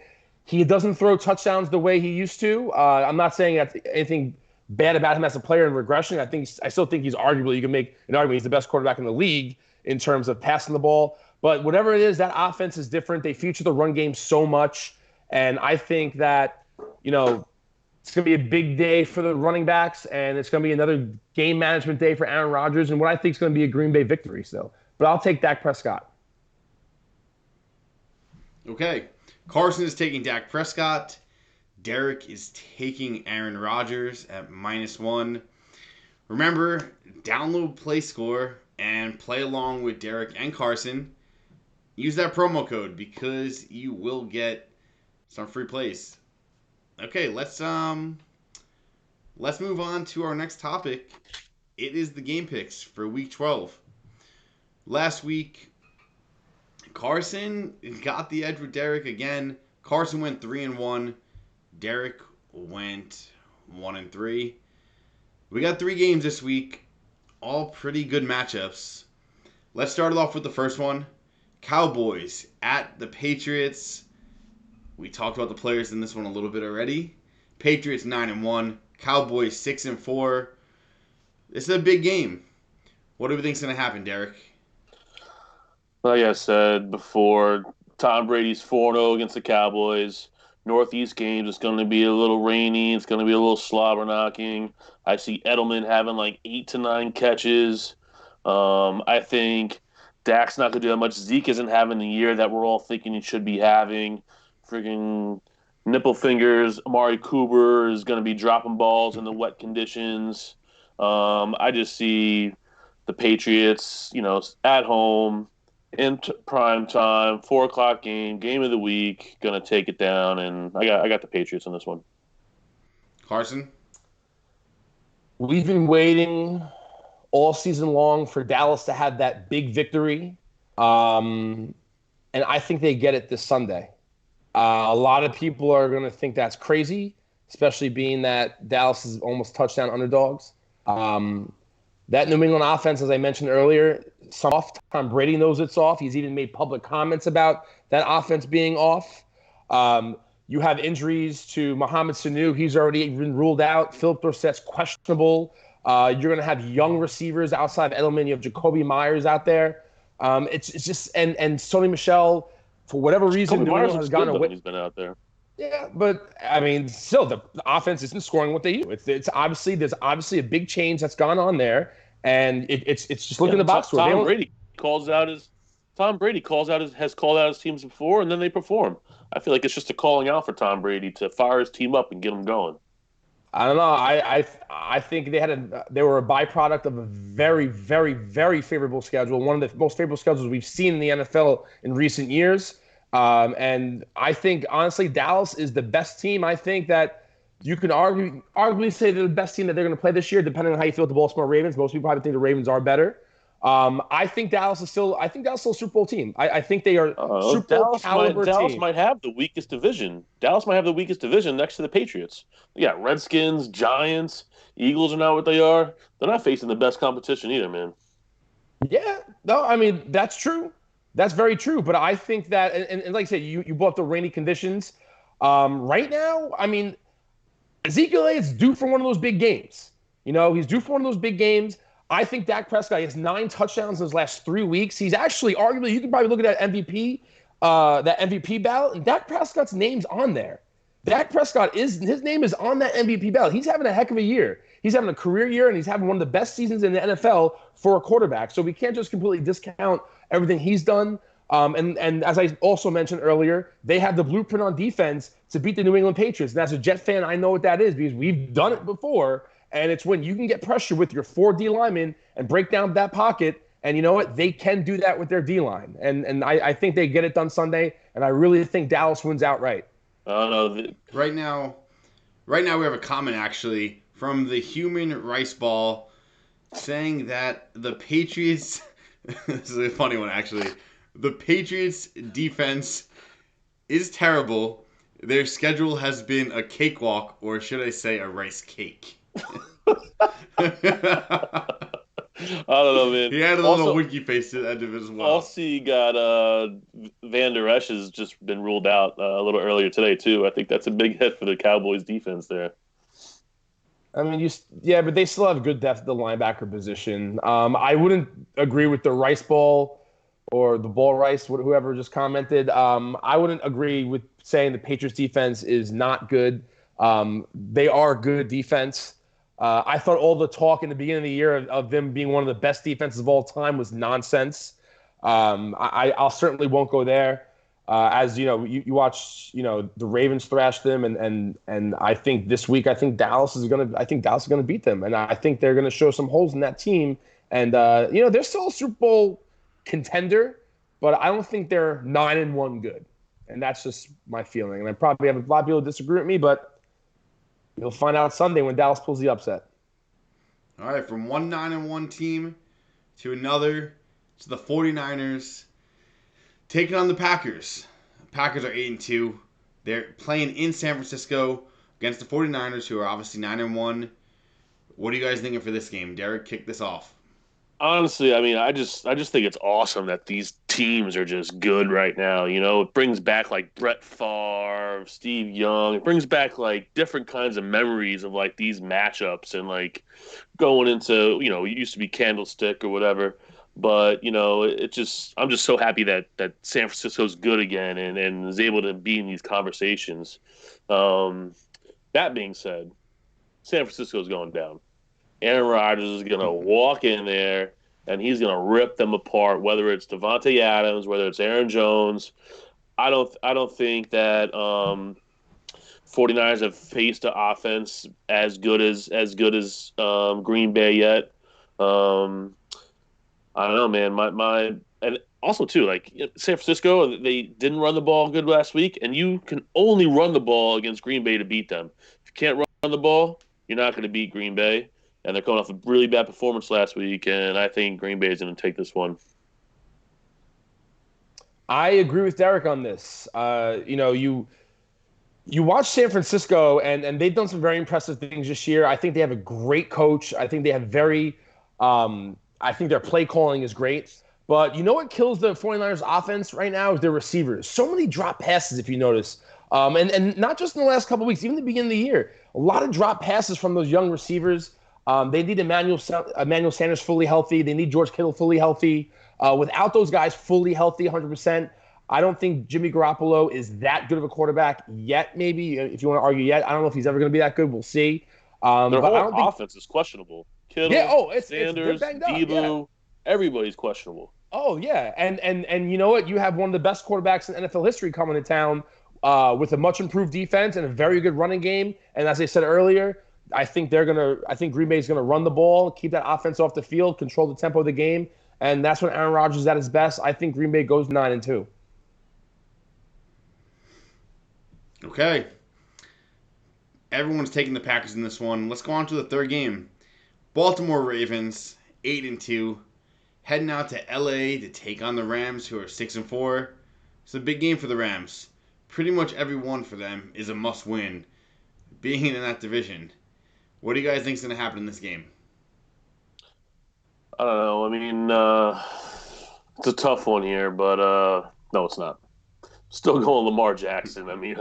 He doesn't throw touchdowns the way he used to. I'm not saying that's anything bad about him as a player in regression. I still think he's arguably, you can make an argument, he's the best quarterback in the league in terms of passing the ball. But whatever it is, that offense is different. They feature the run game so much. And I think that, it's going to be a big day for the running backs, and it's going to be another game management day for Aaron Rodgers, and what I think is going to be a Green Bay victory still. But I'll take Dak Prescott. Okay. Carson is taking Dak Prescott. Derek is taking Aaron Rodgers at -1. Remember, download PlaySqorr and play along with Derek and Carson. Use that promo code because you will get some free plays. Okay, let's let's move on to our next topic. It is the game picks for Week 12. Last week, Carson got the edge with Derek again. Carson went 3-1. Derek went 1-3. We got 3 games this week, all pretty good matchups. Let's start it off with the first one. Cowboys at the Patriots. We talked about the players in this one a little bit already. Patriots 9-1. Cowboys 6-4. This is a big game. What do we think is going to happen, Derek? Like I said before, Tom Brady's 4-0 against the Cowboys. Northeast games, it's going to be a little rainy. It's going to be a little slobber knocking. I see Edelman having like 8 to 9 catches. I think Dak's not going to do that much. Zeke isn't having the year that we're all thinking he should be having. Freaking nipple fingers. Amari Cooper is going to be dropping balls in the wet conditions. I just see the Patriots, at home in prime time, 4:00 game of the week, going to take it down, and I got the Patriots on this one. Carson? We've been waiting all season long for Dallas to have that big victory, and I think they get it this Sunday. A lot of people are going to think that's crazy, especially being that Dallas is almost touchdown underdogs. That New England offense, as I mentioned earlier, soft. Tom Brady knows it's off. He's even made public comments about that offense being off. You have injuries to Mohamed Sanu. He's already been ruled out. Philip Dorsett's questionable. You're going to have young receivers outside of Edelman. You have Jacoby Myers out there. It's just and Sony Michel, for whatever reason, New England has gone away. He's been out there. Yeah, but I mean, still, the offense isn't scoring what they do. There's obviously a big change that's gone on there, and it's just looking at the box score. Tom Brady has called out his teams before, and then they perform. I feel like it's just a calling out for Tom Brady to fire his team up and get them going. I don't know. I think they were a byproduct of a very, very, very favorable schedule. One of the most favorable schedules we've seen in the NFL in recent years. And I think, honestly, Dallas is the best team. I think that you can arguably say they're the best team that they're going to play this year, depending on how you feel with the Baltimore Ravens. Most people probably think the Ravens are better. I think Dallas is still a Super Bowl team. I think they are Super Bowl caliber team. Dallas might have the weakest division. Dallas might have the weakest division next to the Patriots. Yeah, Redskins, Giants, Eagles are not what they are. They're not facing the best competition either, man. Yeah, no, I mean, that's true. That's very true. But I think that, and like I said, you brought up the rainy conditions. Right now, I mean, Ezekiel is due for one of those big games. He's due for one of those big games. I think Dak Prescott has 9 touchdowns in his last 3 weeks. He's actually arguably, you can probably look at that MVP ballot, and Dak Prescott's name's on there. Dak Prescott his name is on that MVP ballot. He's having a heck of a year. He's having a career year, and he's having one of the best seasons in the NFL for a quarterback. So we can't just completely discount everything he's done. And as I also mentioned earlier, they have the blueprint on defense to beat the New England Patriots. And as a Jet fan, I know what that is because we've done it before. And it's when you can get pressure with your 4 D linemen and break down that pocket. And you know what? They can do that with their D line. And I think they get it done Sunday. And I really think Dallas wins outright. Right now we have a comment actually from the human rice ball saying that the Patriots this is a funny one actually. The Patriots defense is terrible. Their schedule has been a cakewalk, or should I say a rice cake. I don't know, man. He had a little winky face at the end of it as well. Also, you got Van Der Esch has just been ruled out a little earlier today, too. I think that's a big hit for the Cowboys defense there. I mean, but they still have good depth at the linebacker position. I wouldn't agree with the rice ball or the ball rice, whoever just commented. I wouldn't agree with saying the Patriots defense is not good. They are good defense. I thought all the talk in the beginning of the year of them being one of the best defenses of all time was nonsense. I'll certainly won't go there. As you know, you watch, the Ravens thrash them, and I think this week, Dallas is gonna beat them, and I think they're gonna show some holes in that team. And they're still a Super Bowl contender, but I don't think they're 9-1 good, and that's just my feeling. And I probably have a lot of people disagree with me, but You'll find out Sunday when Dallas pulls the upset. All right, from one 9-1 team to another, to the 49ers taking on the Packers. The Packers are 8-2. They're playing in San Francisco against the 49ers, who are obviously 9-1. What are you guys thinking for this game? Derek, kick this off. Honestly, I mean, I just think it's awesome that these teams are just good right now. You know, it brings back like Brett Favre, Steve Young. It brings back like different kinds of memories of like these matchups and like going into, it used to be Candlestick or whatever. But, I'm just so happy that San Francisco's good again and is able to be in these conversations. That being said, San Francisco's going down. Aaron Rodgers is going to walk in there and he's going to rip them apart, whether it's Devontae Adams, whether it's Aaron Jones. I don't think that 49ers have faced an offense as good as Green Bay yet. I don't know, man. My and also too, like San Francisco, they didn't run the ball good last week, and you can only run the ball against Green Bay to beat them. If you can't run the ball, you're not going to beat Green Bay. And they're coming off a really bad performance last week, and I think Green Bay is going to take this one. I agree with Derek on this. You watch San Francisco, and they've done some very impressive things this year. I think they have a great coach. I think they have I think their play calling is great. But you know what kills the 49ers offense right now is their receivers. So many drop passes, if you notice. And not just in the last couple of weeks, even the beginning of the year. A lot of drop passes from those young receivers. They need Emmanuel Sanders fully healthy. They need George Kittle fully healthy. Without those guys fully healthy 100%, I don't think Jimmy Garoppolo is that good of a quarterback yet, maybe, if you want to argue yet. I don't know if he's ever going to be that good. We'll see. Their whole offense is questionable. Kittle, Sanders, Debo, everybody's questionable. Oh, yeah. And you know what? You have one of the best quarterbacks in NFL history coming to town with a much improved defense and a very good running game. And as I said earlier, I think Green Bay is gonna run the ball, keep that offense off the field, control the tempo of the game, and that's when Aaron Rodgers is at his best. I think Green Bay goes 9-2. Okay. Everyone's taking the Packers in this one. Let's go on to the third game. Baltimore Ravens, 8-2, heading out to LA to take on the Rams, who are 6-4. It's a big game for the Rams. Pretty much every one for them is a must-win, being in that division. What do you guys think is going to happen in this game? I don't know. I mean, it's a tough one here, but no, it's not. Still going Lamar Jackson. I mean,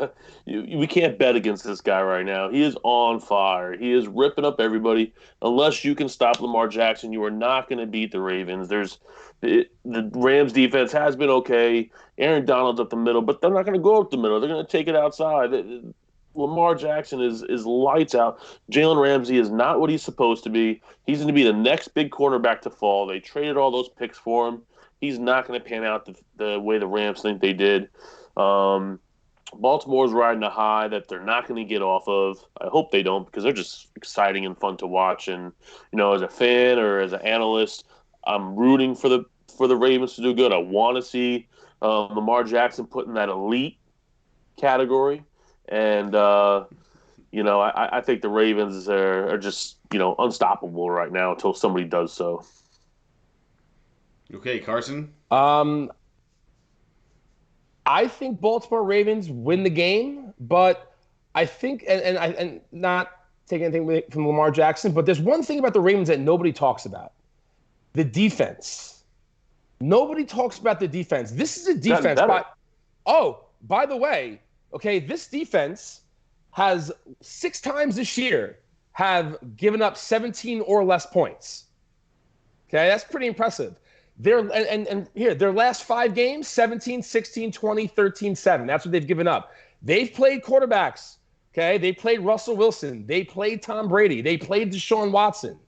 we can't bet against this guy right now. He is on fire. He is ripping up everybody. Unless you can stop Lamar Jackson, you are not going to beat the Ravens. The Rams defense has been okay. Aaron Donald's up the middle, but they're not going to go up the middle. They're going to take it outside. Lamar Jackson is lights out. Jalen Ramsey is not what he's supposed to be. He's going to be the next big cornerback to fall. They traded all those picks for him. He's not going to pan out the way the Rams think they did. Baltimore's riding a high that they're not going to get off of. I hope they don't, because they're just exciting and fun to watch. And as a fan or as an analyst, I'm rooting for the Ravens to do good. I want to see Lamar Jackson put in that elite category. And, I think the Ravens are just, unstoppable right now until somebody does so. Okay, Carson? I think Baltimore Ravens win the game, but I think, and not taking anything away from Lamar Jackson, but there's one thing about the Ravens that nobody talks about. The defense. Nobody talks about the defense. This is a defense. By the way, okay, this defense has 6 times this year have given up 17 or less points. Okay, that's pretty impressive. Their last 5 games, 17, 16, 20, 13, 7. That's what they've given up. They've played quarterbacks. Okay, they played Russell Wilson. They played Tom Brady. They played Deshaun Watson.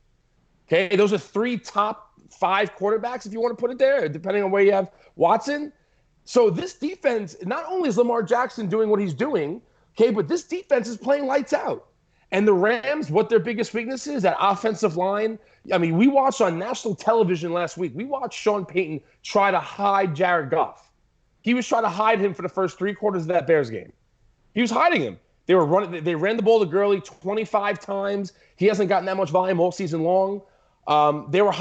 Okay, those are 3 top 5 quarterbacks, if you want to put it there, depending on where you have Watson. So this defense, not only is Lamar Jackson doing what he's doing, okay, but this defense is playing lights out. And the Rams, what their biggest weakness is, that offensive line. I mean, we watched on national television last week, we watched Sean Payton try to hide Jared Goff. He was trying to hide him for the first 3 quarters of that Bears game. He was hiding him They were running. They ran the ball to Gurley 25 times. He hasn't gotten that much volume all season long. They were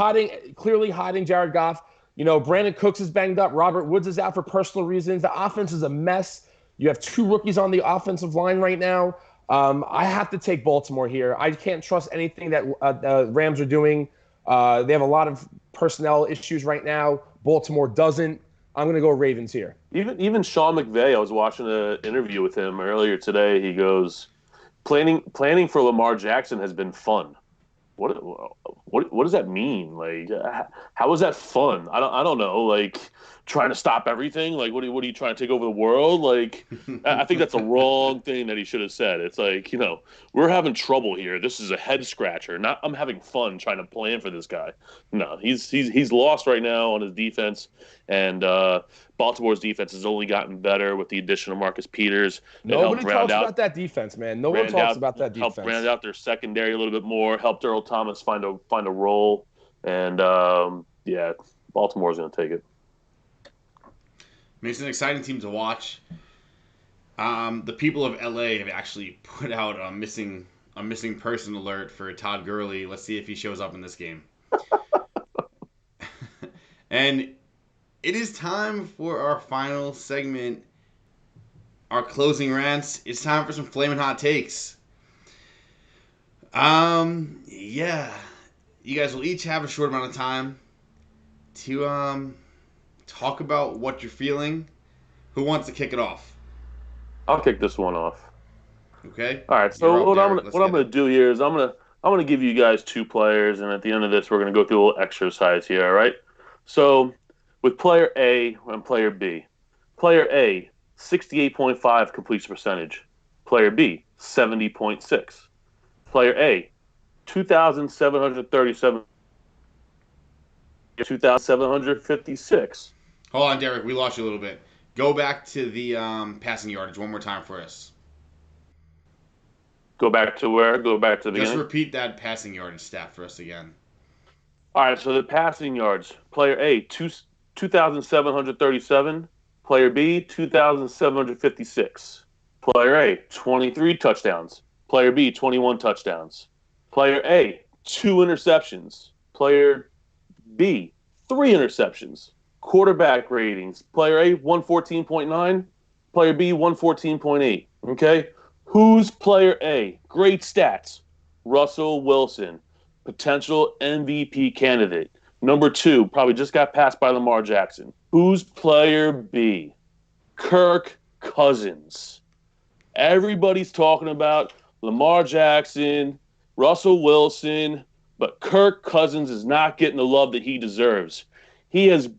clearly hiding Jared Goff. Brandon Cooks is banged up. Robert Woods is out for personal reasons. The offense is a mess. You have 2 rookies on the offensive line right now. I have to take Baltimore here. I can't trust anything that Rams are doing. They have a lot of personnel issues right now. Baltimore doesn't. I'm going to go Ravens here. Even Sean McVay, I was watching an interview with him earlier today. He goes, planning for Lamar Jackson has been fun. What does that mean? Like, how is that fun? I don't know. Like, trying to stop everything. Like, what are you trying to take over the world? Like, I think that's the wrong thing that he should have said. It's like, we're having trouble here. This is a head scratcher. Not I'm having fun trying to plan for this guy. No, he's lost right now on his defense, and Baltimore's defense has only gotten better with the addition of Marcus Peters. Nobody talks about that defense, man. No one talks about that defense. Helped round out their secondary a little bit more. Helped Earl Thomas find a role, and Baltimore's going to take it. I mean, it's an exciting team to watch. The people of LA have actually put out a missing person alert for Todd Gurley. Let's see if he shows up in this game. And it is time for our final segment, our closing rants. It's time for some flaming hot takes. Yeah. You guys will each have a short amount of time to talk about what you're feeling. Who wants to kick it off? I'll kick this one off. Okay. All right. So what I'm going to do here is I'm going to give you guys 2 players, and at the end of this, we're going to go through a little exercise here. All right. So with player A and player B, player A 68.5 completion percentage, player B 70.6, player A 2,737, 2,756. Hold on, Derek. We lost you a little bit. Go back to the passing yardage one more time for us. Go back to where? Go back to the beginning? Just repeat that passing yardage stat for us again. All right, so the passing yards. Player A, 2,737. Player B, 2,756. Player A, 23 touchdowns. Player B, 21 touchdowns. Player A, 2 interceptions. Player B, 3 interceptions. Quarterback ratings. Player A, 114.9. Player B, 114.8. Okay? Who's player A? Great stats. Russell Wilson, potential MVP candidate. Number 2, probably just got passed by Lamar Jackson. Who's player B? Kirk Cousins. Everybody's talking about Lamar Jackson, Russell Wilson, but Kirk Cousins is not getting the love that he deserves. He has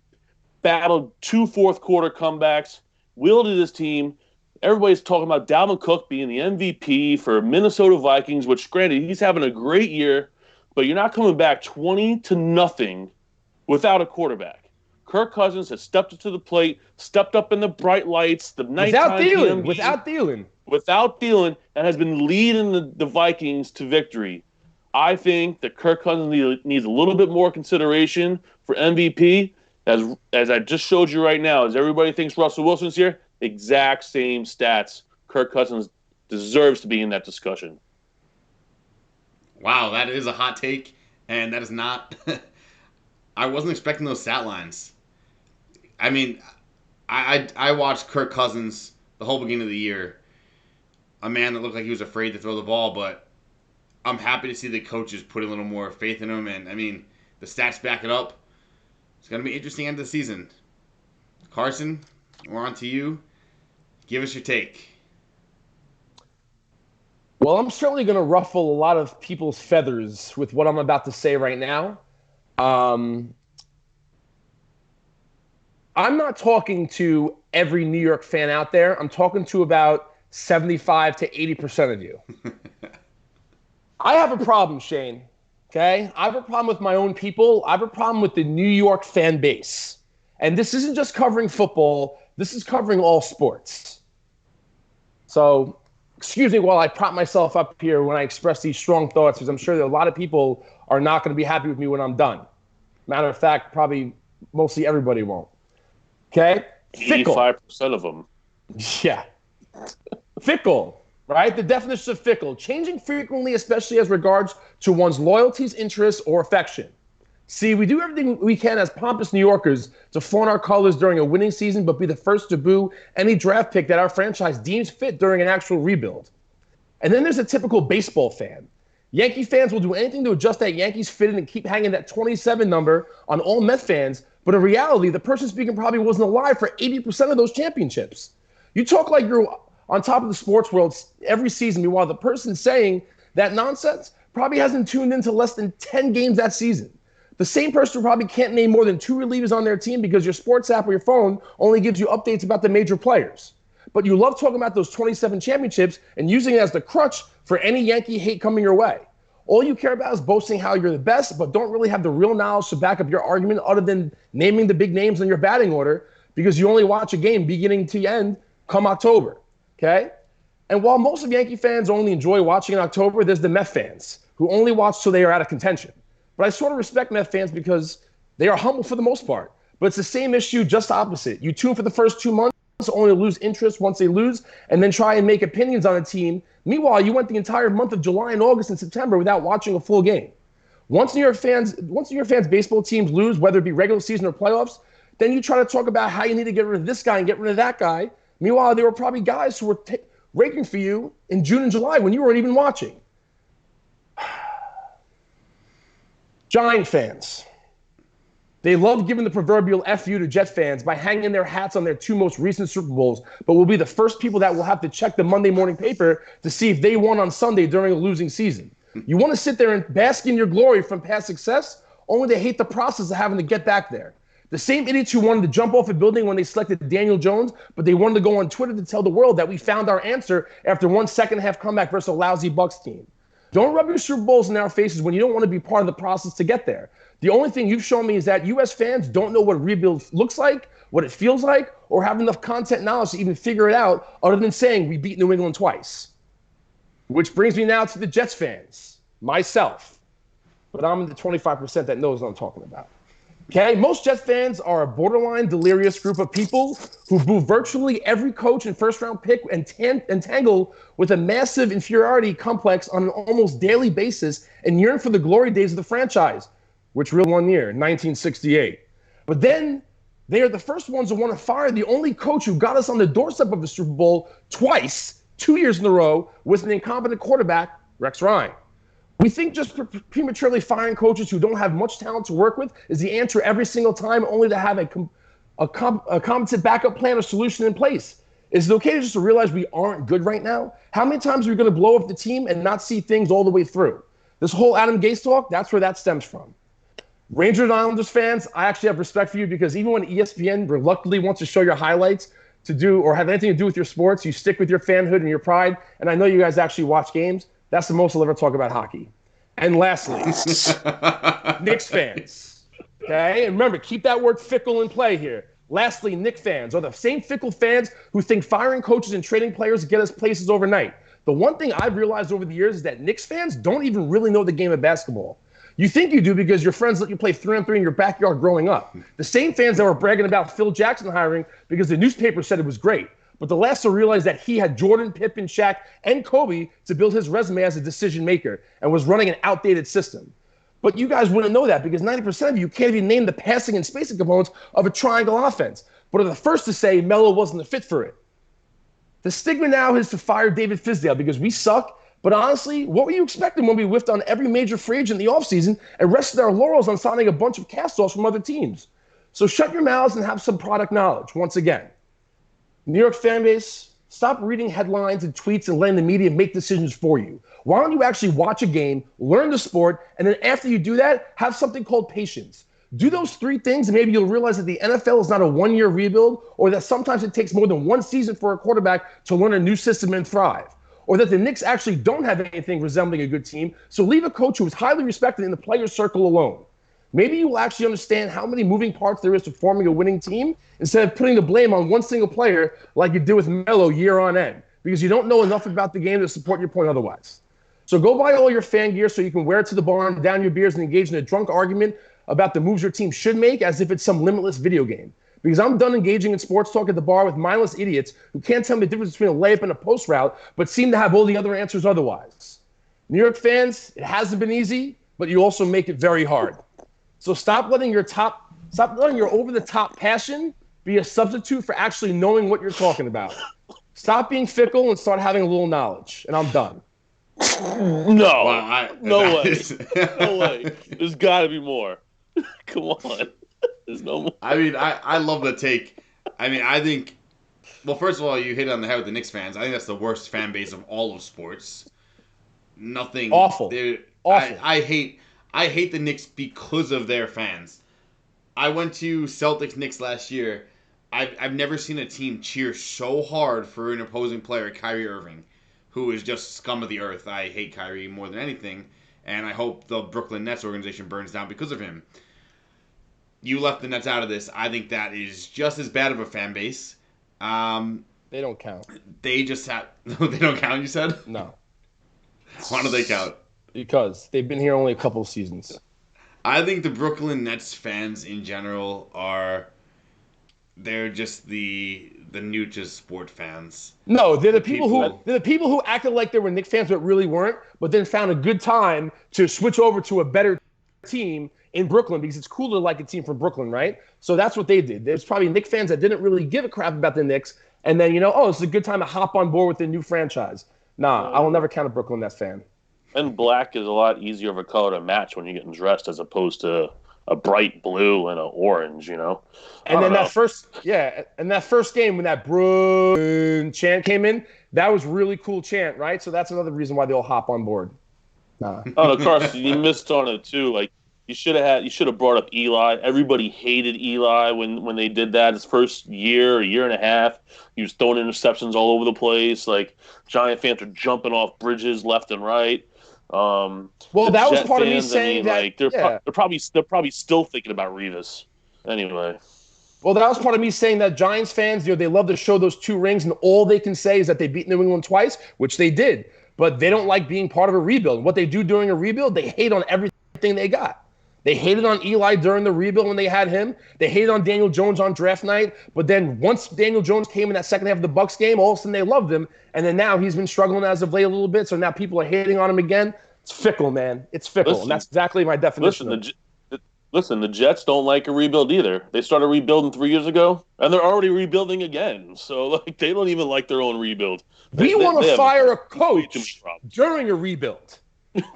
battled 2 fourth-quarter comebacks, wielded his team. Everybody's talking about Dalvin Cook being the MVP for Minnesota Vikings, which, granted, he's having a great year, but you're not coming back 20-0 without a quarterback. Kirk Cousins has stepped up to the plate, stepped up in the bright lights, the nighttime PM game, without Thielen, and has been leading the Vikings to victory. I think that Kirk Cousins needs a little bit more consideration for MVP. As I just showed you right now, as everybody thinks Russell Wilson's here, exact same stats. Kirk Cousins deserves to be in that discussion. Wow, that is a hot take, and that is not... I wasn't expecting those stat lines. I mean, I watched Kirk Cousins the whole beginning of the year, a man that looked like he was afraid to throw the ball, but I'm happy to see the coaches put a little more faith in him, and, I mean, the stats back it up. It's going to be an interesting end of the season. Carson, we're on to you. Give us your take. Well, I'm certainly going to ruffle a lot of people's feathers with what I'm about to say right now. I'm not talking to every New York fan out there. I'm talking to about 75 to 80% of you. I have a problem, Shane. Okay? I have a problem with my own people. I have a problem with the New York fan base. And this isn't just covering football. This is covering all sports. So, excuse me while I prop myself up here when I express these strong thoughts, because I'm sure that a lot of people are not going to be happy with me when I'm done. Matter of fact, probably mostly everybody won't. Okay? Fickle. 85% of them. Yeah. Fickle. right? The definition of fickle, changing frequently, especially as regards to one's loyalties, interests, or affection. See, we do everything we can as pompous New Yorkers to flaunt our colors during a winning season, but be the first to boo any draft pick that our franchise deems fit during an actual rebuild. And then there's a typical baseball fan. Yankee fans will do anything to adjust that Yankees fit in and keep hanging that 27 number on all Met fans, but in reality, the person speaking probably wasn't alive for 80% of those championships. You talk like you're on top of the sports world every season, meanwhile, the person saying that nonsense probably hasn't tuned into less than 10 games that season. The same person who probably can't name more than 2 relievers on their team because your sports app or your phone only gives you updates about the major players. But you love talking about those 27 championships and using it as the crutch for any Yankee hate coming your way. All you care about is boasting how you're the best, but don't really have the real knowledge to back up your argument other than naming the big names in your batting order because you only watch a game beginning to end come October, okay? And while most of Yankee fans only enjoy watching in October, there's the Met fans who only watch till they are out of contention. But I sort of respect Met fans because they are humble for the most part. But it's the same issue, just opposite. You tune for the first 2 months, only to lose interest once they lose, and then try and make opinions on a team. Meanwhile, you went the entire month of July and August and September without watching a full game. Once New York fans baseball teams lose, whether it be regular season or playoffs, then you try to talk about how you need to get rid of this guy and get rid of that guy. Meanwhile, there were probably guys who were raking for you in June and July when you weren't even watching. Giant fans. They love giving the proverbial FU to Jet fans by hanging their hats on their 2 most recent Super Bowls, but will be the first people that will have to check the Monday morning paper to see if they won on Sunday during a losing season. You want to sit there and bask in your glory from past success, only to hate the process of having to get back there. The same idiots who wanted to jump off a building when they selected Daniel Jones, but they wanted to go on Twitter to tell the world that we found our answer after one second-half comeback versus a lousy Bucs team. Don't rub your Super Bowls in our faces when you don't want to be part of the process to get there. The only thing you've shown me is that U.S. fans don't know what a rebuild looks like, what it feels like, or have enough content knowledge to even figure it out other than saying we beat New England twice. Which brings me now to the Jets fans, myself. But I'm in the 25% that knows what I'm talking about. Okay, most Jets fans are a borderline delirious group of people who boo virtually every coach and first-round pick and tangle with a massive inferiority complex on an almost daily basis and yearn for the glory days of the franchise, which really one year, 1968. But then they are the first ones who want to fire the only coach who got us on the doorstep of the Super Bowl twice, 2 years in a row, with an incompetent quarterback, Rex Ryan. We think just prematurely firing coaches who don't have much talent to work with is the answer every single time, only to have a competent backup plan or solution in place. Is it okay just to realize we aren't good right now? How many times are we going to blow up the team and not see things all the way through? This whole Adam Gase talk, that's where that stems from. Rangers and Islanders fans, I actually have respect for you because even when ESPN reluctantly wants to show your highlights to do or have anything to do with your sports, you stick with your fanhood and your pride. And I know you guys actually watch games. That's the most I'll ever talk about hockey. And lastly, Knicks fans. Okay? And remember, keep that word fickle in play here. Lastly, Knicks fans are the same fickle fans who think firing coaches and trading players get us places overnight. The one thing I've realized over the years is that Knicks fans don't even really know the game of basketball. You think you do because your friends let you play 3-on-3 in your backyard growing up. The same fans that were bragging about Phil Jackson hiring because the newspaper said it was great. But the last to realize that he had Jordan, Pippen, Shaq, and Kobe to build his resume as a decision maker and was running an outdated system. But you guys wouldn't know that because 90% of you can't even name the passing and spacing components of a triangle offense, but are the first to say Melo wasn't a fit for it. The stigma now is to fire David Fizdale because we suck. But honestly, what were you expecting when we whiffed on every major free agent in the offseason and rested our laurels on signing a bunch of cast-offs from other teams? So shut your mouths and have some product knowledge once again. New York fan base, stop reading headlines and tweets and letting the media make decisions for you. Why don't you actually watch a game, learn the sport, and then after you do that, have something called patience. Do those 3 things and maybe you'll realize that the NFL is not a one-year rebuild or that sometimes it takes more than 1 season for a quarterback to learn a new system and thrive. Or that the Knicks actually don't have anything resembling a good team, so leave a coach who is highly respected in the players' circle alone. Maybe you will actually understand how many moving parts there is to forming a winning team instead of putting the blame on one single player like you did with Melo year on end, because you don't know enough about the game to support your point otherwise. So go buy all your fan gear so you can wear it to the bar, down your beers, and engage in a drunk argument about the moves your team should make as if it's some limitless video game. because I'm done engaging in sports talk at the bar with mindless idiots who can't tell me the difference between a layup and a post route, but seem to have all the other answers otherwise. New York fans, it hasn't been easy, but you also make it very hard. So stop letting your over-the-top passion be a substitute for actually knowing what you're talking about. Stop being fickle and start having a little knowledge. And I'm done. No. Wow, no way. No way. There's got to be more. Come on. There's no more. I mean, I love the take. I mean, I think, well, first of all, you hit it on the head with the Knicks fans. I think that's the worst fan base of all of sports. Nothing. Awful. Awful. I hate the Knicks because of their fans. I went to Celtics Knicks last year. I've never seen a team cheer so hard for an opposing player, Kyrie Irving, who is just scum of the earth. I hate Kyrie more than anything, and I hope the Brooklyn Nets organization burns down because of him. You left the Nets out of this. I think that is just as bad of a fan base. They don't count. They just have... They don't count, you said? No. Why do they count? Because they've been here only a couple of seasons. I think the Brooklyn Nets fans in general are... They're just the new just sport fans. No, they're the people who acted like they were Knicks fans but really weren't, but then found a good time to switch over to a better team in Brooklyn because it's cooler to like a team from Brooklyn, right? So that's what they did. There's probably Knicks fans that didn't really give a crap about the Knicks, and then this is a good time to hop on board with the new franchise. Nah, I will never count a Brooklyn Nets fan. And black is a lot easier of a color to match when you're getting dressed as opposed to a bright blue and an orange, And then that first game when that Bruin chant came in, that was really cool chant, right? So that's another reason why they all hop on board. Nah. Oh, no, Carson, you missed on it too. Like you should have brought up Eli. Everybody hated Eli when they did that. His first year and a half, he was throwing interceptions all over the place. Like Giant fans were jumping off bridges left and right. Well, that was part of me saying that like, they're probably still thinking about Revis. Anyway. Well, that was part of me saying that Giants fans, they love to show those 2 rings, and all they can say is that they beat New England twice, which they did. But they don't like being part of a rebuild. What they do during a rebuild, they hate on everything they got. They hated on Eli during the rebuild when they had him. They hated on Daniel Jones on draft night. But then once Daniel Jones came in that second half of the Bucs game, all of a sudden they loved him. And then now he's been struggling as of late a little bit. So now people are hating on him again. It's fickle, man. It's fickle. And that's exactly my definition. Listen, the Jets don't like a rebuild either. They started rebuilding 3 years ago, and they're already rebuilding again. So they don't even like their own rebuild. We want to fire a coach during a rebuild.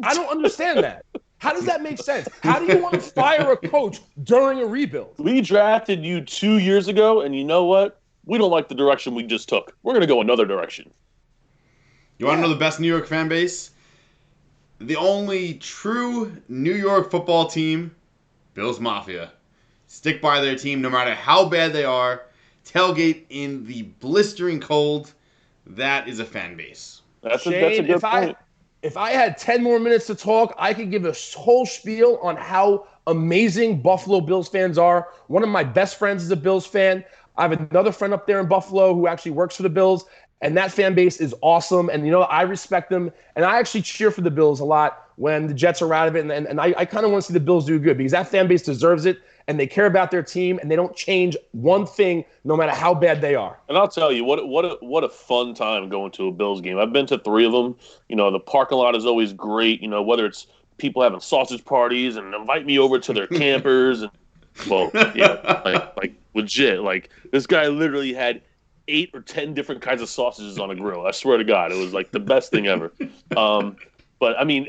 I don't understand that. How does that make sense? How do you want to fire a coach during a rebuild? We drafted you 2 years ago, and you know what? We don't like the direction we just took. We're going to go another direction. You want to know the best New York fan base? The only true New York football team, Bills Mafia. Stick by their team no matter how bad they are. Tailgate in the blistering cold. That is a fan base. That's a good point. If I had 10 more minutes to talk, I could give a whole spiel on how amazing Buffalo Bills fans are. One of my best friends is a Bills fan. I have another friend up there in Buffalo who actually works for the Bills, and that fan base is awesome. And, I respect them, and I actually cheer for the Bills a lot when the Jets are out of it, and I kind of want to see the Bills do good because that fan base deserves it, and they care about their team, and they don't change one thing no matter how bad they are. And I'll tell you, what a fun time going to a Bills game. I've been to 3 of them. The parking lot is always great, whether it's people having sausage parties and invite me over to their campers. And like legit. Like, this guy literally had 8 or 10 different kinds of sausages on a grill. I swear to God, it was like the best thing ever. But, I mean,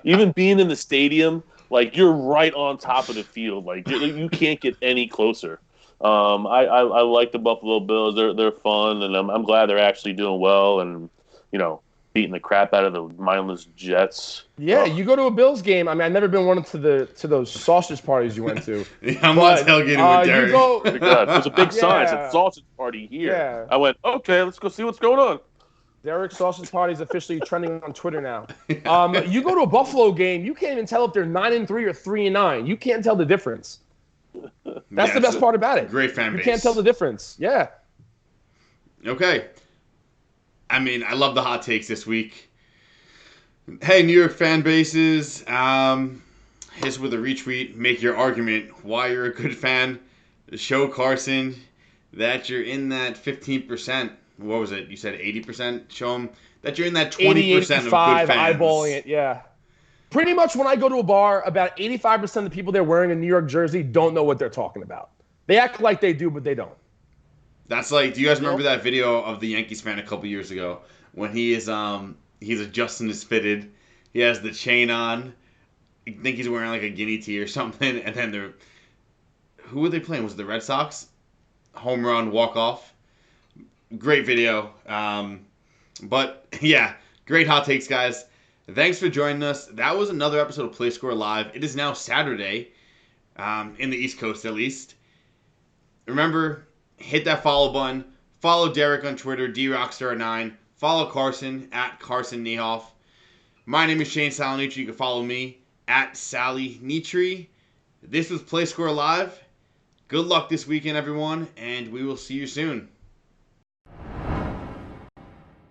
even being in the stadium, like, you're right on top of the field. Like, you can't get any closer. I like the Buffalo Bills. They're fun, and I'm glad they're actually doing well and, beating the crap out of the mindless Jets. Yeah, you go to a Bills game. I mean, I've never been one to those sausage parties you went to. Yeah, I'm not tailgating with Derek. There's a big sign. It said sausage party here. Yeah. I went, okay, let's go see what's going on. Derek's sausage party is officially trending on Twitter now. You go to a Buffalo game, you can't even tell if they're 9-3 or 3-9. You can't tell the difference. That's the best part about it. Great fan base. You can't tell the difference. Yeah. Okay. I mean, I love the hot takes this week. Hey, New York fan bases, here's with a retweet. Make your argument why you're a good fan. show Carson that you're in that 15%. What was it? You said 80%? Show him that you're in that 20% of good fans. Eyeballing it, yeah. Pretty much when I go to a bar, about 85% of the people there wearing a New York jersey don't know what they're talking about. They act like they do, but they don't. That's like, do you guys remember that video of the Yankees fan a couple years ago when he's adjusting his fitted, he has the chain on, I think he's wearing like a guinea tee or something, and then who were they playing? Was it the Red Sox? Home run, walk off. Great video. But yeah, great hot takes, guys. Thanks for joining us. That was another episode of PlaySqorr Live. It is now Saturday, in the East Coast at least. Remember, hit that follow button. Follow Derek on Twitter, DRockstar9. Follow Carson at Carson Niehoff. My name is Shane Salonitri. You can follow me at Sally Nitri. This was PlaySqorr Live. Good luck this weekend, everyone, and we will see you soon.